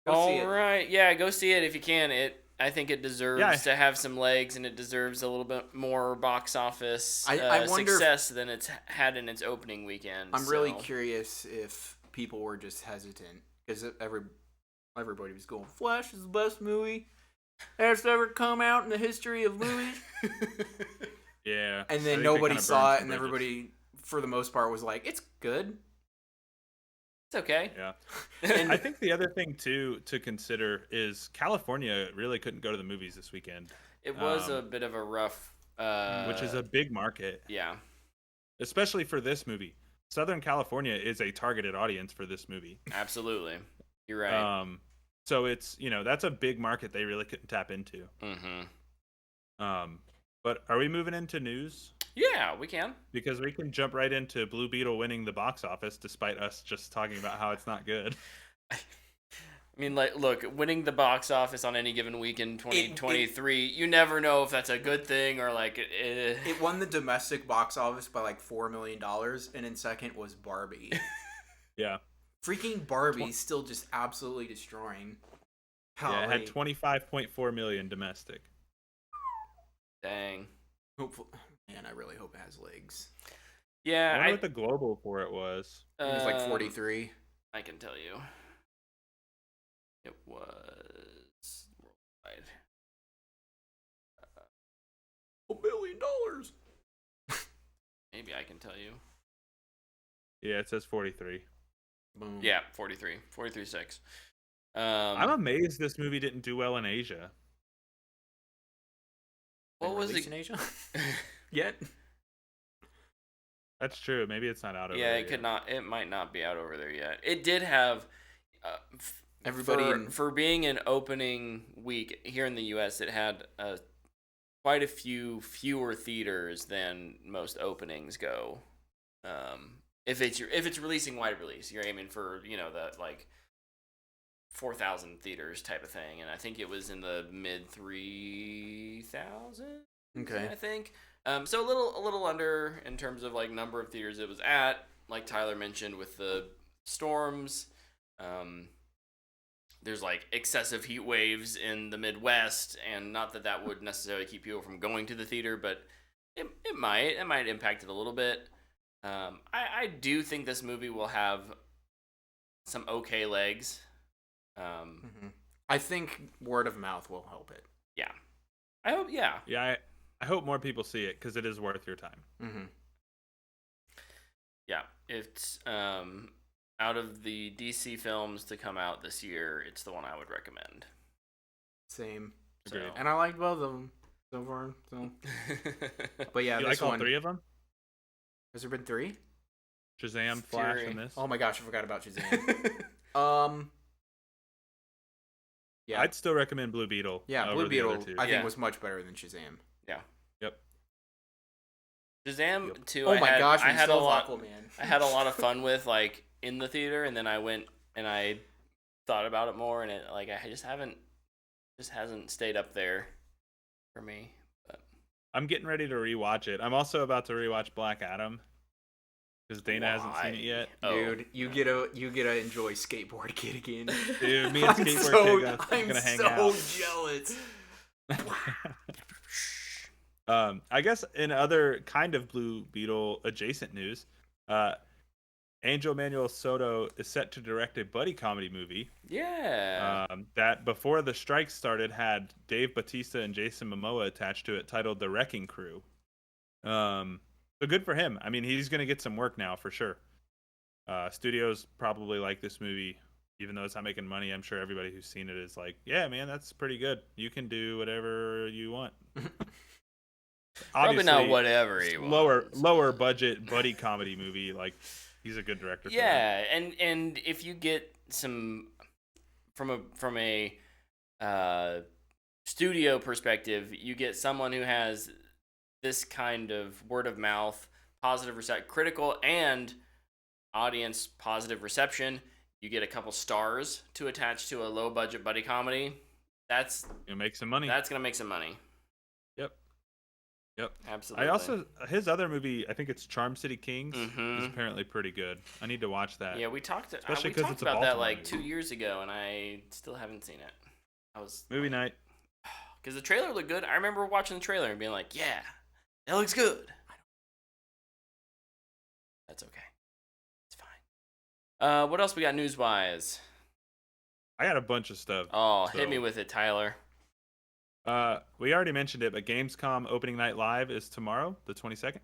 All right. Yeah, go see it if you can. I think it deserves to have some legs, and it deserves a little bit more box office success than it's had in its opening weekend. I'm really curious if people were just hesitant, because everybody was going, Flash is the best movie that's ever come out in the history of movies. Yeah. And then nobody saw it, and everybody, for the most part, was like, it's good. It's okay. Yeah. And I think the other thing, too, to consider is California really couldn't go to the movies this weekend. It was a bit of a rough... which is a big market. Yeah. Especially for this movie. Southern California is a targeted audience for this movie. Absolutely. You're right. So it's, that's a big market they really couldn't tap into. But are we moving into news? Yeah, we can. Because we can jump right into Blue Beetle winning the box office, despite us just talking about how it's not good. I mean, like, look, winning the box office on any given week in 2023, you never know if that's a good thing or like. It won the domestic box office by like $4 million, and in second was Barbie. Yeah. Freaking Barbie still just absolutely destroying. Yeah, it had 25.4 million domestic. Dang. Hopefully, man, I really hope it has legs. Yeah, I wonder what the global for it was. It was like 43. I can tell you. It was worldwide. $1 billion. Maybe I can tell you. Yeah, it says 43. Boom. Yeah, 43. 43.6. I'm amazed this movie didn't do well in Asia. What was it in Asia? Yet? That's true. Maybe it's not out over there. there. Yeah, it could not. It might not be out over there yet. It did have. Everybody for being an opening week here in the U.S., it had quite a few fewer theaters than most openings go. If it's releasing wide release, you're aiming for the like 4,000 theaters type of thing, and I think it was in the mid 3,000. Okay, I think. So a little under in terms of like number of theaters it was at. Like Tyler mentioned with the storms, there's like excessive heat waves in the Midwest, and not that would necessarily keep people from going to the theater, but it might impact it a little bit. I do think this movie will have some okay legs. I think word of mouth will help it. Yeah, I hope. Yeah, yeah. I hope more people see it because it is worth your time. Yeah, it's out of the DC films to come out this year, it's the one I would recommend. Same. So. And I liked both of them so far. So, but yeah, you this like all one, 3 of them? Has there been 3? Shazam, Flash, and this. Oh my gosh, I forgot about Shazam. Yeah, I'd still recommend Blue Beetle. Yeah, Blue Beetle I think was much better than Shazam. Yeah. Yep. Shazam 2. Oh my gosh, I had a lot. Aquaman. I had a lot of fun with like in the theater, and then I went and I thought about it more, and it like I just hasn't stayed up there for me. But I'm getting ready to rewatch it. I'm also about to rewatch Black Adam. Because Dana hasn't seen it yet. Dude, you get to enjoy Skateboard Kid again. Dude, me and Skateboard Kid are gonna hang out. I'm so jealous. I guess in other kind of Blue Beetle adjacent news, Angel Manuel Soto is set to direct a buddy comedy movie. Yeah. That before the strike started had Dave Bautista and Jason Momoa attached to it, titled The Wrecking Crew. So good for him. I mean, he's going to get some work now for sure. Studios probably like this movie, even though it's not making money. I'm sure everybody who's seen it is like, yeah, man, that's pretty good. You can do whatever you want. Probably not whatever he wants. Lower budget buddy comedy movie. Like, he's a good director. Yeah, and if you get some from a studio perspective, you get someone who has this kind of word of mouth, critical and audience positive reception. You get a couple stars to attach to a low budget buddy comedy. That's gonna make some money. That's gonna make some money. Yep. Absolutely. His other movie, I think it's Charm City Kings, is apparently pretty good. I need to watch that. Yeah, we talked about that like 2 years ago, and I still haven't seen it. Movie night. Because the trailer looked good. I remember watching the trailer and being like, yeah, that looks good. That's okay. It's fine. What else we got news-wise? I got a bunch of stuff. Oh, hit me with it, Tyler. We already mentioned it, but Gamescom opening night live is tomorrow, the 22nd.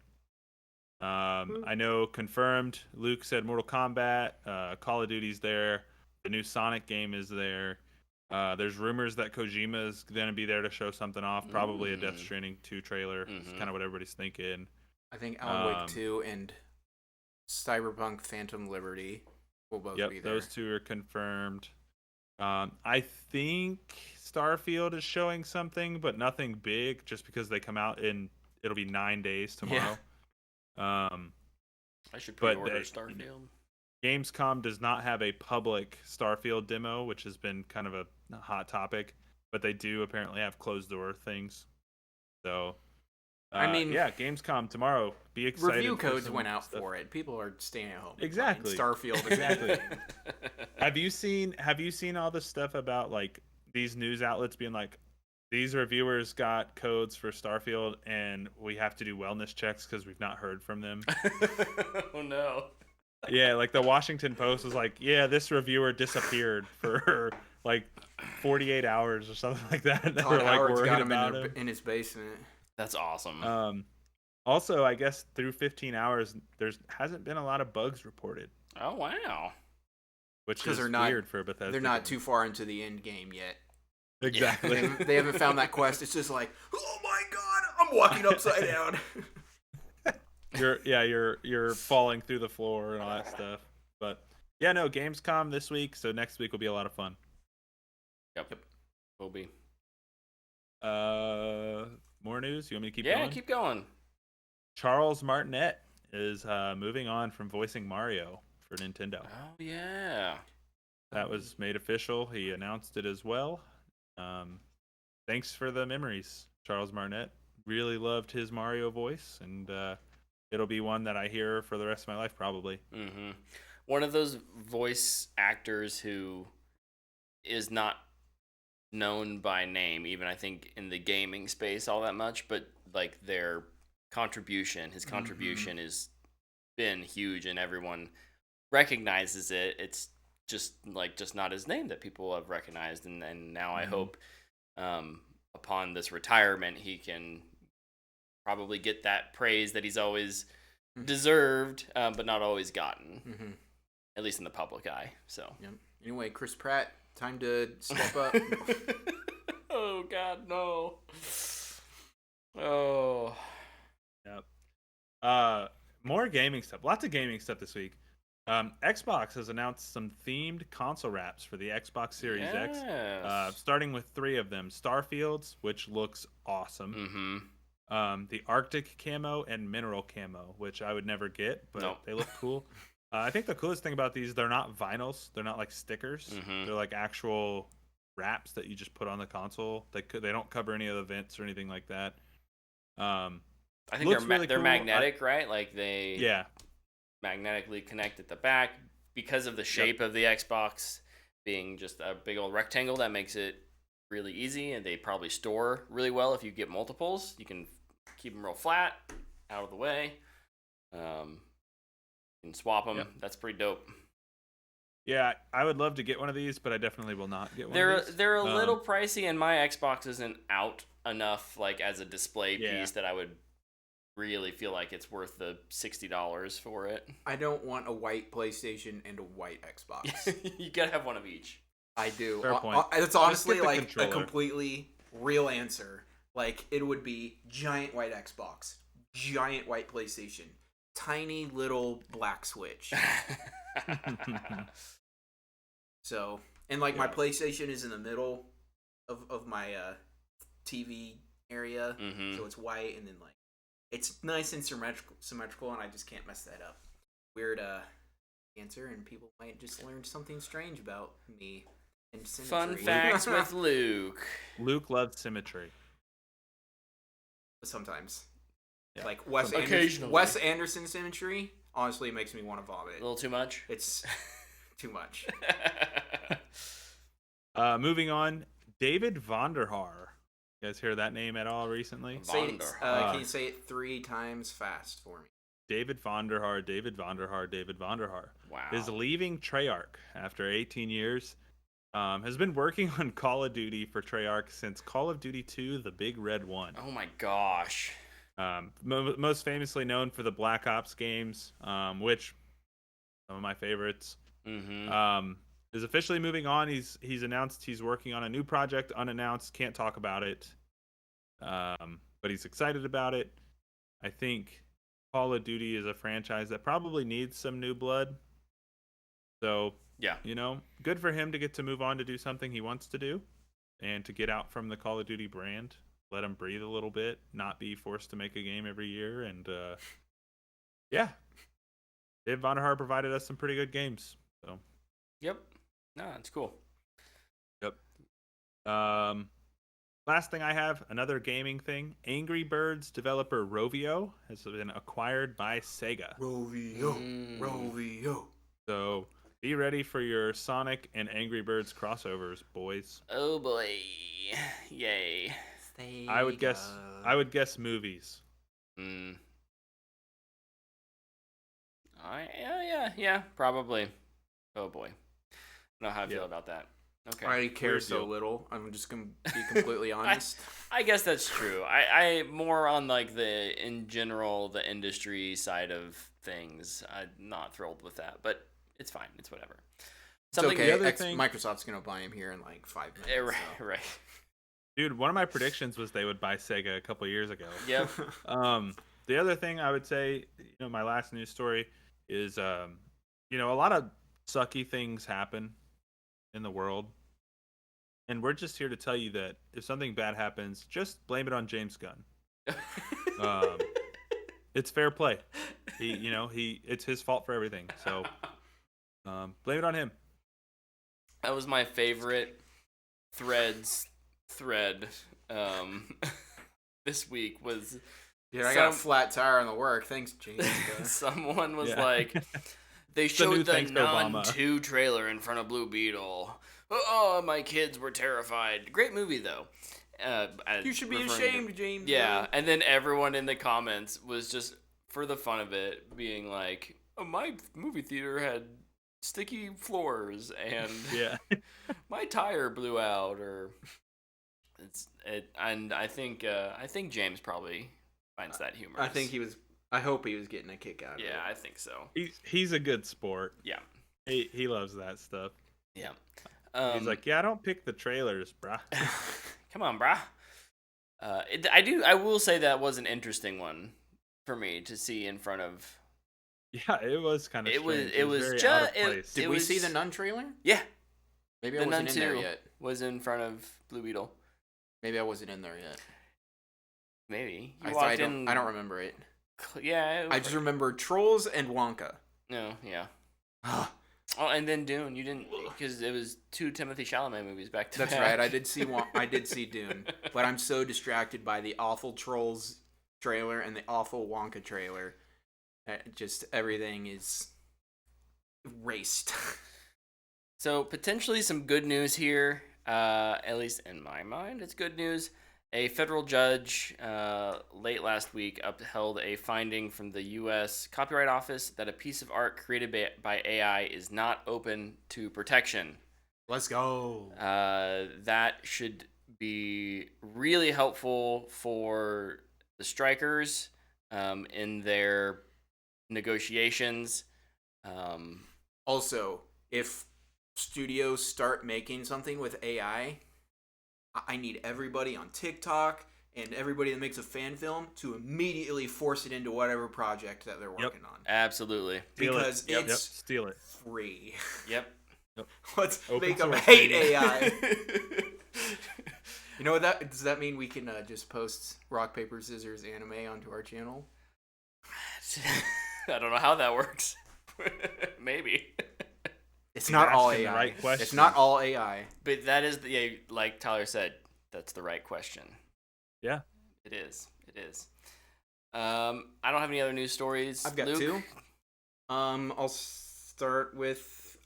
I know confirmed. Luke said Mortal Kombat, Call of Duty's there. The new Sonic game is there. There's rumors that Kojima is going to be there to show something off, probably a Death Stranding 2 trailer. It's kind of what everybody's thinking. I think Alan Wake 2 and Cyberpunk Phantom Liberty will both be there. Those two are confirmed. I think Starfield is showing something, but nothing big, just because they come out in it'll be 9 days tomorrow. Yeah. I should pre-order Starfield. Gamescom does not have a public Starfield demo, which has been kind of a hot topic, but they do apparently have closed door things. So, I mean, yeah, Gamescom tomorrow. Be excited. Review codes went out for it. People are staying at home. Exactly. Starfield. Exactly. Have you seen all the stuff about like these news outlets being like, these reviewers got codes for Starfield and we have to do wellness checks because we've not heard from them? Oh no. Yeah, like the Washington Post was like, yeah, this reviewer disappeared for like 48 hours or something like that. They were like Howard's worried got him about him in his basement. That's awesome. Also, I guess through 15 hours, hasn't been a lot of bugs reported. Oh wow. Which is weird for Bethesda. They're not too far into the end game yet. Exactly. They haven't found that quest. It's just like, oh my god, I'm walking upside down. You're falling through the floor and all that stuff. But yeah, no, Gamescom this week, so next week will be a lot of fun. Yep. Will be. More news? You want me to keep going? Yeah, keep going. Charles Martinet is moving on from voicing Mario for Nintendo. Oh yeah. That was made official. He announced it as well. Thanks for the memories, Charles Martinet. Really loved his Mario voice, and it'll be one that I hear for the rest of my life, probably. Mm-hmm. One of those voice actors who is not known by name, even I think in the gaming space all that much, but like his contribution has been huge, and everyone recognizes it. It's just not his name that people have recognized, and now I hope upon this retirement he can probably get that praise that he's always deserved, but not always gotten, at least in the public eye. So anyway, Chris Pratt, time to step up. Oh god, no. Oh yep. More gaming stuff, lots of gaming stuff this week. Xbox has announced some themed console wraps for the Xbox Series X, starting with 3 of them. Starfields, which looks awesome. The Arctic camo and Mineral camo, which I would never get, but they look cool. I think the coolest thing about these, they're not vinyls. They're not like stickers. They're like actual wraps that you just put on the console. They don't cover any of the vents or anything like that. I think they're cool. Magnetic, right? Like they magnetically connect at the back because of the shape of the Xbox being just a big old rectangle. That makes it really easy, and they probably store really well if you get multiples. You can keep them real flat, out of the way. You can swap them. That's pretty dope. Yeah, I would love to get one of these, but I definitely will not get one of these. They're a little pricey, and my Xbox isn't out enough like as a display piece that I would really feel like it's worth the $60 for it. I don't want a white PlayStation and a white Xbox. You gotta have one of each. I do. Fair point. It's honestly like a completely real answer. Like, it would be giant white Xbox, giant white PlayStation, tiny little black Switch. So, and like my PlayStation is in the middle of my TV area, so it's white, and then like it's nice and symmetrical, and I just can't mess that up. Weird answer, and people might just learn something strange about me. And fun facts with Luke. Luke loves symmetry. Sometimes. Yeah. Like Wes Anderson symmetry honestly makes me want to vomit. A little too much? It's too much. Moving on, David Vonderhaar. You guys hear that name at all recently? Can you say it 3 times fast for me? David Vonderhaar, David Vonderhaar, David Vonderhaar. Wow. Is leaving Treyarch after 18 years. Has been working on Call of Duty for Treyarch since Call of Duty 2, The Big Red One. Oh my gosh. Most famously known for the Black Ops games, which some of my favorites. Is officially moving on. He's announced he's working on a new project, unannounced, can't talk about it. But he's excited about it. I think Call of Duty is a franchise that probably needs some new blood. So, yeah, good for him to get to move on to do something he wants to do and to get out from the Call of Duty brand let them breathe a little bit, not be forced to make a game every year. And yeah, Dave Vonderhaar provided us some pretty good games. So yep, no, it's cool. Yep. Last thing I have, another gaming thing. Angry Birds developer Rovio has been acquired by Sega. Rovio. So be ready for your Sonic and Angry Birds crossovers, boys. Oh boy, yay! Sega. I would guess movies. Yeah, probably. Oh boy, I don't know how I feel about that. Okay. I care so little. I'm just gonna be completely honest. I guess that's true. I more on like in general the industry side of things. I'm not thrilled with that, but it's fine. It's whatever. Something it's okay. Microsoft's gonna buy him here in like 5 minutes. Right. Dude, one of my predictions was they would buy Sega a couple years ago. Yep. The other thing I would say, my last news story is, a lot of sucky things happen in the world, and we're just here to tell you that if something bad happens, just blame it on James Gunn. It's fair play. It's his fault for everything. So blame it on him. That was my favorite thread this week was. Dude, I got a flat tire on the work. Thanks, James. Someone was like, they showed the Nun 2 trailer in front of Blue Beetle. Oh, my kids were terrified. Great movie, though. You should be ashamed, James. Yeah, and then everyone in the comments was just, for the fun of it, being like, oh, my movie theater had sticky floors, and my tire blew out, or... And I think James probably finds that humorous. I hope he was getting a kick out of it. Yeah, I think so. He's a good sport. Yeah. He loves that stuff. Yeah. He's like, I don't pick the trailers, brah. Come on, brah. I will say that was an interesting one for me to see in front of. Yeah, it was kind of. It was very just. out of place. Did we see the Nun trailer? Yeah. Maybe I wasn't in there yet. Was in front of Blue Beetle. Maybe I wasn't in there yet. Maybe. I don't remember it. Yeah. I just remember Trolls and Wonka. No, yeah. Oh, and then Dune. You didn't, because it was 2 Timothée Chalamet movies back to back. That's right. I did see Dune, but I'm so distracted by the awful Trolls trailer and the awful Wonka trailer that just everything is erased. So potentially some good news here. At least in my mind, it's good news. A federal judge late last week upheld a finding from the U.S. Copyright Office that a piece of art created by AI is not open to protection. Let's go. That should be really helpful for the strikers in their negotiations. Also, if studios start making something with AI, I need everybody on TikTok and everybody that makes a fan film to immediately force it into whatever project that they're working on. Absolutely. Because it's steal it. Free. Yep. Let's make them hate AI. You know what does that mean we can just post rock, paper, scissors anime onto our channel? I don't know how that works. Maybe. It's not all AI. Right question. It's not all AI. But that is like Tyler said, that's the right question. Yeah. It is. I don't have any other news stories. I've got Luke? 2. I'll start with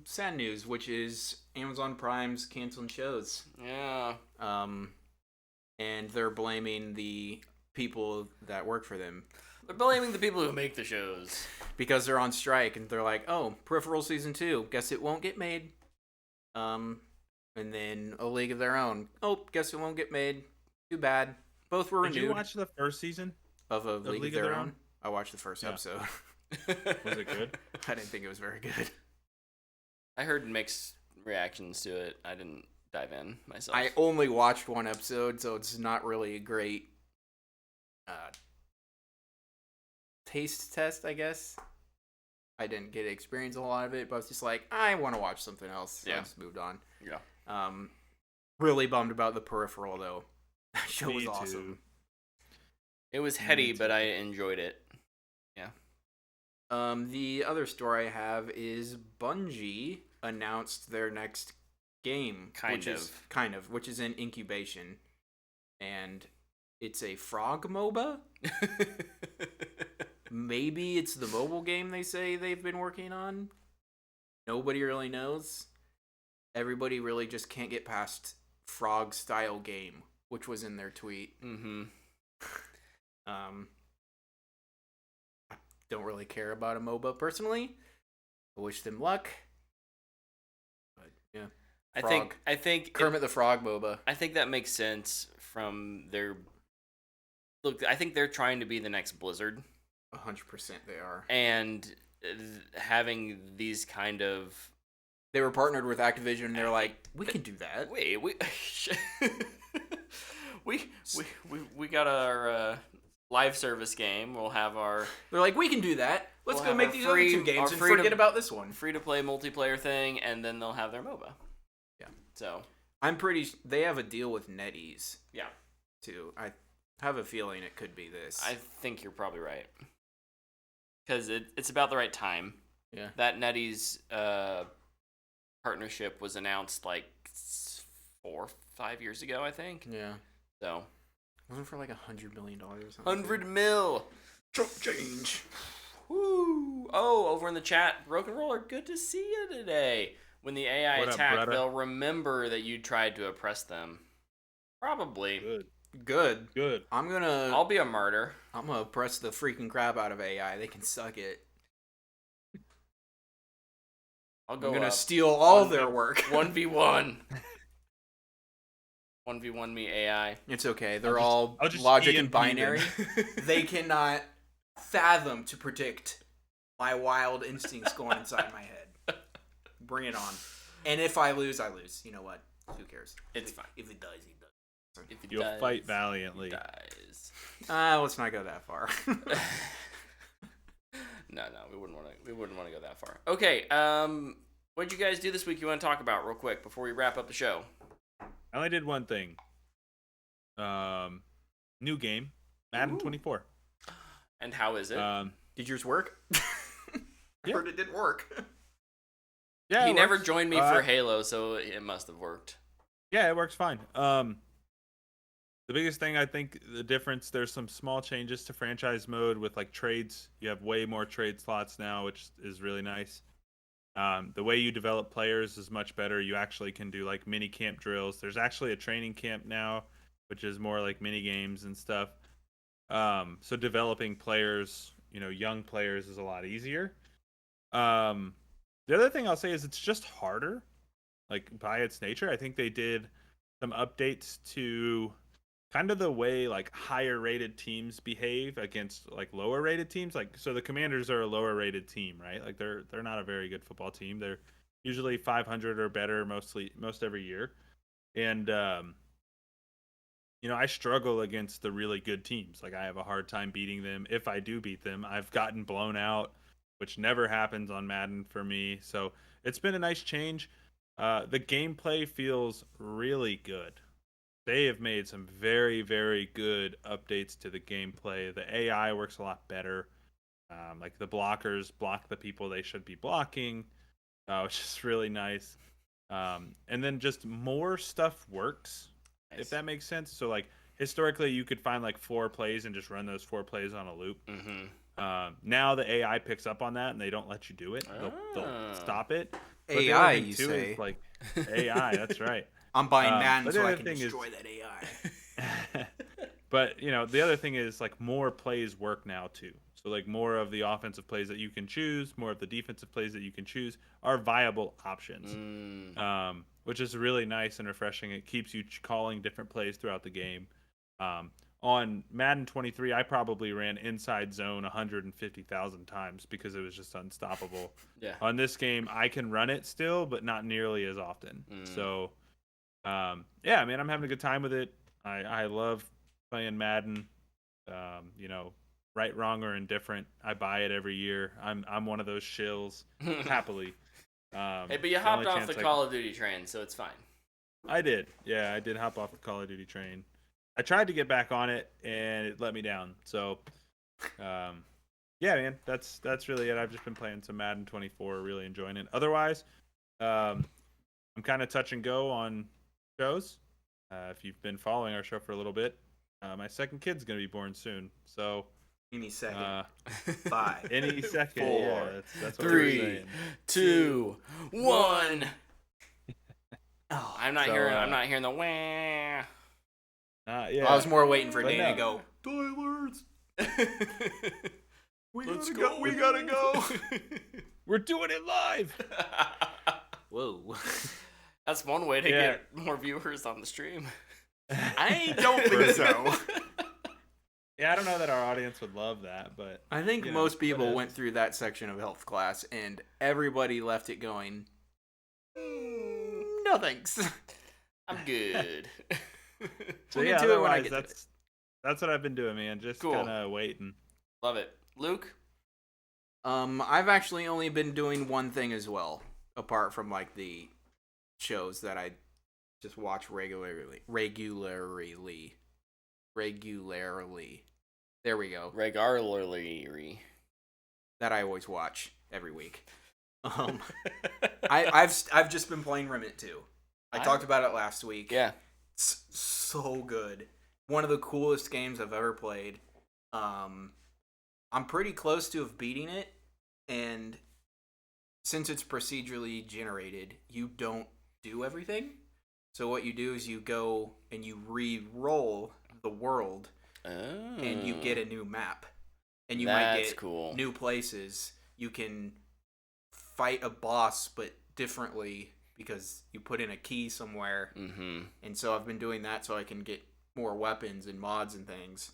sad news, which is Amazon Prime's canceling shows. Yeah. And they're blaming the people that work for them. They're blaming the people who make the shows. Because they're on strike, and they're like, oh, Peripheral Season 2, guess it won't get made. And then A League of Their Own. Oh, guess it won't get made. Too bad. Both were renewed. Did you watch the first season? Of A League of Their Own? I watched the first episode. Was it good? I didn't think it was very good. I heard mixed reactions to it. I didn't dive in myself. I only watched one episode, so it's not really a great taste test, I guess. I didn't get to experience a lot of it, but I was just like, I want to watch something else. So I just moved on. Yeah. Really bummed about The Peripheral, though. show was awesome. It was heady, but I enjoyed it. Yeah. The other story I have is Bungie announced their next game, which is in incubation, and it's a frog MOBA. Maybe it's the mobile game they say they've been working on. Nobody really knows. Everybody really just can't get past frog style game, which was in their tweet. Mm-hmm. I don't really care about a MOBA personally. I wish them luck. But yeah. I think Kermit the Frog MOBA. I think that makes sense from their look. I think they're trying to be the next Blizzard. 100% they are. And having these kind of... They were partnered with Activision, and they're like, we can do that. Wait, we got our live service game. We'll have our... They're like, we can do that. Let's go make these other two games and forget about this one. Free-to-play multiplayer thing, and then they'll have their MOBA. Yeah. So... they have a deal with NetEase. Yeah. Too. I have a feeling it could be this. I think you're probably right. Because it's about the right time. Yeah. That NetEase partnership was announced like 4 or 5 years ago, I think. Yeah. So. Wasn't it for like $100 million or something? 100 mil. Chump change. Woo. Oh, over in the chat, Broken Roller, good to see you today. When the AI attack, they'll remember that you tried to oppress them. Probably. Good. I'll be a martyr. I'm gonna press the freaking crap out of AI. They can suck it. I'm gonna steal all their work. 1v1. 1v1 me AI. It's okay. They're all logic and binary. They cannot fathom to predict my wild instincts going inside my head. Bring it on. And if I lose, I lose. You know what? Who cares? It's fine. If it does, he does. You'll fight valiantly. He dies. Let's not go that far. No, we wouldn't want to go that far. Okay, what'd you guys do this week you want to talk about real quick before we wrap up the show? I only did one thing. New game, Madden 24. And how is it? Did yours work? I heard it didn't work. Yeah, he never joined me for Halo, so it must have worked. Yeah, it works fine. The biggest thing, I think, the difference, there's some small changes to franchise mode with like trades. You have way more trade slots now, which is really nice. The way you develop players is much better. You actually can do like mini camp drills. There's actually a training camp now, which is more like mini games and stuff. So developing players, young players, is a lot easier. The other thing I'll say is it's just harder, like by its nature. I think they did some updates to kind of the way like higher rated teams behave against like lower rated teams. Like, so the Commanders are a lower rated team, right? Like they're not a very good football team. They're usually 500 or better most every year. And I struggle against the really good teams. Like I have a hard time beating them. If I do beat them, I've gotten blown out, which never happens on Madden for me. So it's been a nice change. The gameplay feels really good. They have made some very, very good updates to the gameplay. The AI works a lot better. Like the blockers block the people they should be blocking, which is really nice. And then just more stuff works, if that makes sense. So like historically, you could find like 4 plays and just run those 4 plays on a loop. Mm-hmm. Now the AI picks up on that and they don't let you do it. They'll stop it. But AI, you say? Like AI, that's right. I'm buying Madden so I can destroy that AI. But, the other thing is, like, more plays work now, too. So, like, more of the offensive plays that you can choose, more of the defensive plays that you can choose are viable options, which is really nice and refreshing. It keeps you calling different plays throughout the game. On Madden 23, I probably ran inside zone 150,000 times because it was just unstoppable. Yeah. On this game, I can run it still, but not nearly as often. So... yeah, man, I'm having a good time with it. I love playing Madden. Right, wrong, or indifferent, I buy it every year. I'm one of those shills, happily. Hey, but you hopped off the Call of Duty train, so it's fine. I did. Yeah, I did hop off the Call of Duty train. I tried to get back on it and it let me down. So, yeah, man, that's really it. I've just been playing some Madden 24, really enjoying it. Otherwise, I'm kind of touch and go on shows. If you've been following our show for a little bit, my second kid's gonna be born soon. So any second, 5, any second, 4, yeah, that's what 3, 2, 1. Oh, I'm not hearing the wah. Yeah. I was more waiting for Dana to go. Toilets. We gotta go. We're doing it live. Whoa. That's one way to get more viewers on the stream. I don't think so. Yeah, I don't know that our audience would love that, but I think most people went through that section of health class and everybody left it going, no thanks. I'm good. So yeah, otherwise that's what I've been doing, man. Just kind of waiting. Love it. Luke? I've actually only been doing one thing as well, apart from like the shows that I just watch regularly. There we go. Regularly. That I always watch every week. I've just been playing Remnant 2. I talked about it last week. Yeah. It's so good. One of the coolest games I've ever played. I'm pretty close to have beating it, and since it's procedurally generated, you don't do everything. So what you do is you go and you re-roll the world, and you get a new map. And you might get new places. You can fight a boss, but differently because you put in a key somewhere. Mm-hmm. And so I've been doing that so I can get more weapons and mods and things.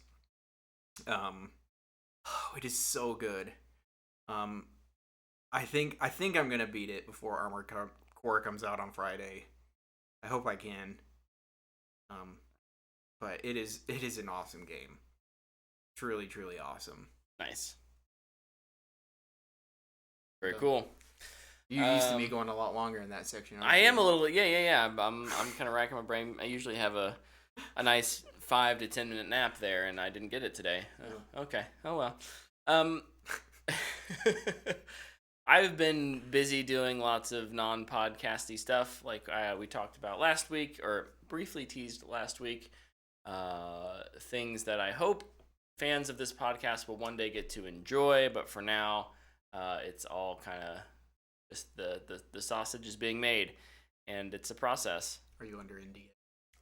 It is so good. I think I'm gonna beat it before Armored Core comes out on Friday. I hope I can. But it is an awesome game. Truly, truly awesome. Nice. Very cool. You used to be going a lot longer in that section. I am a little, yeah. I'm kind of racking my brain. I usually have a nice 5 to 10 minute nap there, and I didn't get it today. Oh, okay. Oh well. I've been busy doing lots of non-podcasty stuff, like we talked about last week, or briefly teased last week. Things that I hope fans of this podcast will one day get to enjoy, but for now, it's all kind of just the sausage is being made, and it's a process. Are you under NDA?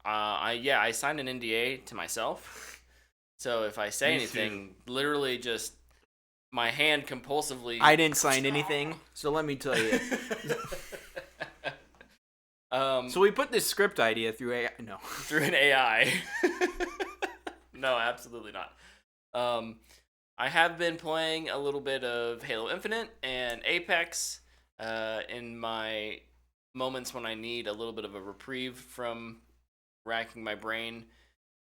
I signed an NDA to myself, so if I say anything, literally just my hand compulsively. I didn't sign anything, so let me tell you. So we put this script idea through AI. No, through an AI. No, absolutely not. I have been playing a little bit of Halo Infinite and Apex in my moments when I need a little bit of a reprieve from racking my brain.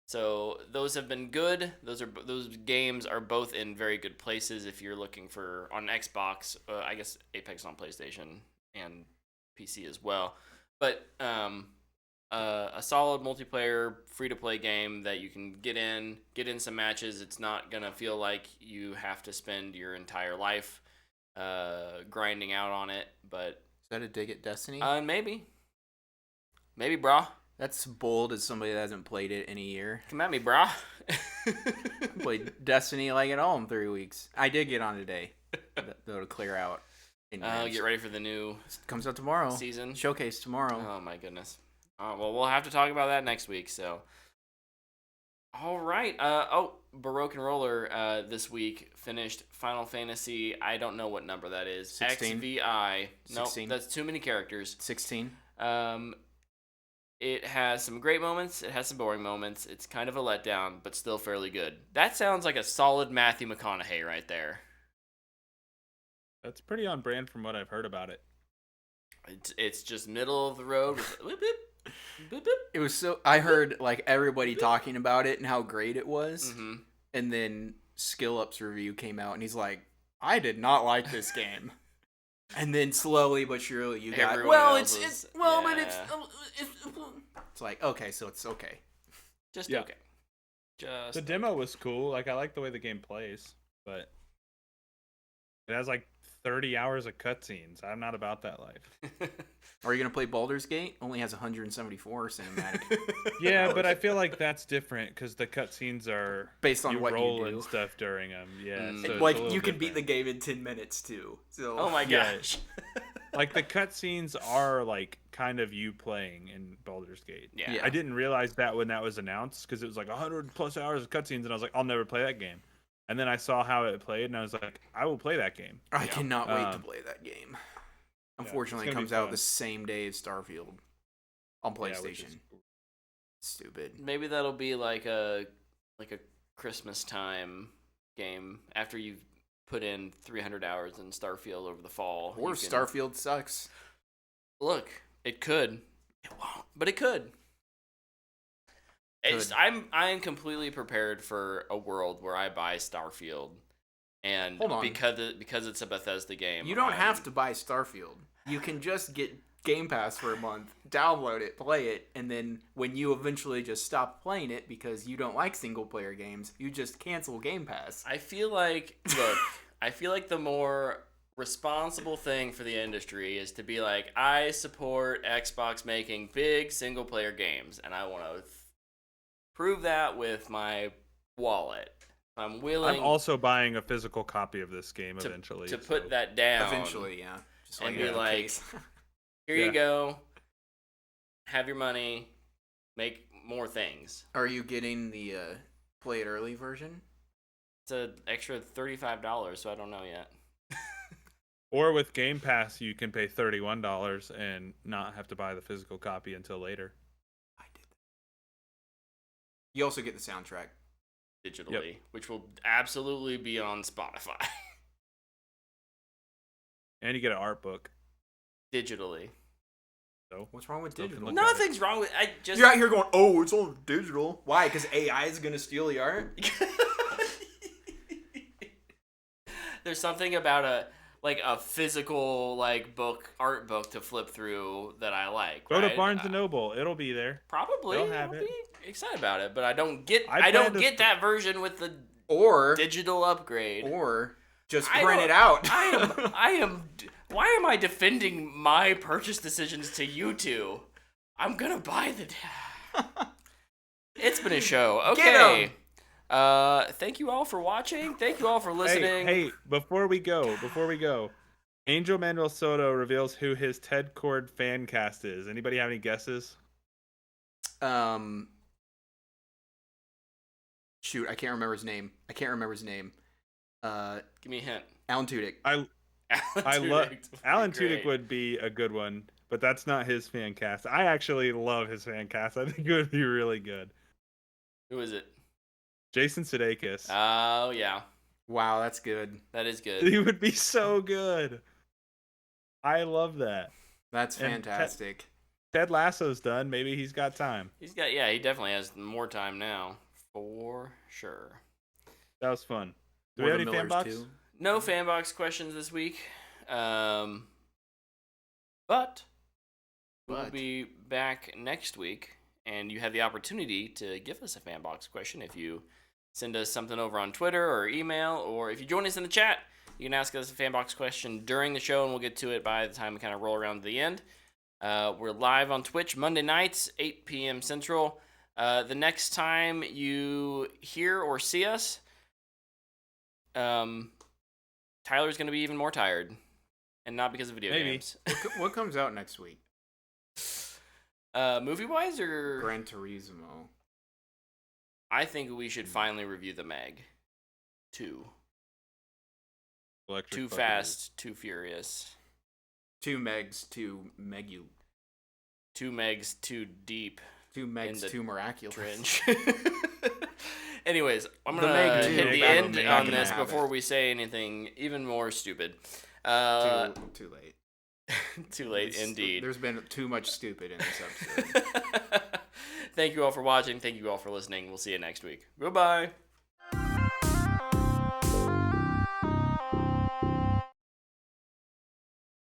So those have been good. Those games are both in very good places if you're looking for on Xbox. I guess Apex on PlayStation and PC as well. But a solid multiplayer free-to-play game that you can get in some matches. It's not gonna feel like you have to spend your entire life grinding out on it. But is that a dig at Destiny? Maybe, brah. That's bold as somebody that hasn't played it in a year. Come at me, brah. I played Destiny like at all in 3 weeks. I did get on today, though, to clear out. Get ready for the new comes out tomorrow. Season showcase tomorrow. Oh my goodness. Well, we'll have to talk about that next week. So, all right. Baroque and Roller this week finished Final Fantasy. I don't know what number that is. 16. XVI. Nope, 16. That's too many characters. 16. It has some great moments. It has some boring moments. It's kind of a letdown, but still fairly good. That sounds like a solid Matthew McConaughey right there. That's pretty on brand from what I've heard about it. It's just middle of the road. With boop, boop. It was so. I heard like everybody talking about it and how great it was, and then Skill Up's review came out, and he's like, "I did not like this game." And then slowly but surely you got it's like okay, so it's okay. Just okay. The demo was cool. Like, I like the way the game plays, but it has like 30 hours of cutscenes. I'm not about that life. Are you gonna play Baldur's Gate? Only has 174 cinematic. Yeah, but I feel like that's different because the cutscenes are based on what roll you do and stuff during them. Yeah, so like you can different. beat the game in 10 minutes too. So oh my gosh. Like the cutscenes are like kind of you playing in Baldur's Gate. Yeah. I didn't realize that when that was announced because it was like 100+ hours of cutscenes, and I was like, I'll never play that game. And then I saw how it played, and I was like, I will play that game. I cannot wait to play that game. Unfortunately, it comes out the same day as Starfield on PlayStation. Stupid. Maybe that'll be like a Christmas time game after you've put in 300 hours in Starfield over the fall. Or Starfield sucks. Look, it could. It won't, but it could. I am completely prepared for a world where I buy Starfield, and because it's a Bethesda game, you don't have to buy Starfield. You can just get Game Pass for a month, download it, play it, and then when you eventually just stop playing it because you don't like single player games, you just cancel Game Pass. I feel like the more responsible thing for the industry is to be like, I support Xbox making big single player games, and I want to prove that with my wallet. I'm willing. I'm also buying a physical copy of this game eventually. To put that down. Eventually, yeah. Just and be like, here you go. Have your money. Make more things. Are you getting the play it early version? It's an extra $35, so I don't know yet. Or with Game Pass, you can pay $31 and not have to buy the physical copy until later. I did that. You also get the soundtrack digitally, which will absolutely be on Spotify. And you get an art book digitally. So what's wrong with digital? Nothing's wrong with. You're out here going, oh, it's all digital. Why? Because AI is gonna steal the art. There's something about a physical art book to flip through that I like. Go to Barnes and Noble. It'll be there. Probably. They'll have it. Be excited about it, but I don't get that version with the digital upgrade. Or just print it out. I am. Why am I defending my purchase decisions to you two? I'm gonna buy the. It's been a show. Okay. Thank you all for watching. Thank you all for listening. Hey, before we go, Angel Manuel Soto reveals who his Ted Cord fan cast is. Anybody have any guesses? Shoot, I can't remember his name. Give me a hint. Alan Tudyk. I love Alan Tudyk would be a good one, but that's not his fan cast. I actually love his fan cast. I think it would be really good. Who is it? Jason Sudeikis. Oh yeah. Wow, that's good. That is good. He would be so good. I love that. That's fantastic. Ted Lasso's done. Maybe he's got time. He definitely has more time now. For sure. That was fun. Do we have any fan box? No fan box questions this week. But we'll be back next week, and you have the opportunity to give us a fan box question if you send us something over on Twitter or email, or if you join us in the chat, you can ask us a fan box question during the show, and we'll get to it by the time we kind of roll around to the end. We're live on Twitch Monday nights, 8 p.m. Central. The next time you hear or see us, Tyler's going to be even more tired, and not because of video games. What comes out next week? Movie-wise or Gran Turismo? I think we should finally review the Meg 2. Too fast, too furious. 2 Megs, 2 Megu. 2 Megs, too deep. 2 Megs, too miraculous. Trench. Anyways, I'm gonna hit the end on this before we say anything even more stupid. Too late. Too late, indeed. There's been too much stupid in this episode. Thank you all for watching. Thank you all for listening. We'll see you next week. Goodbye.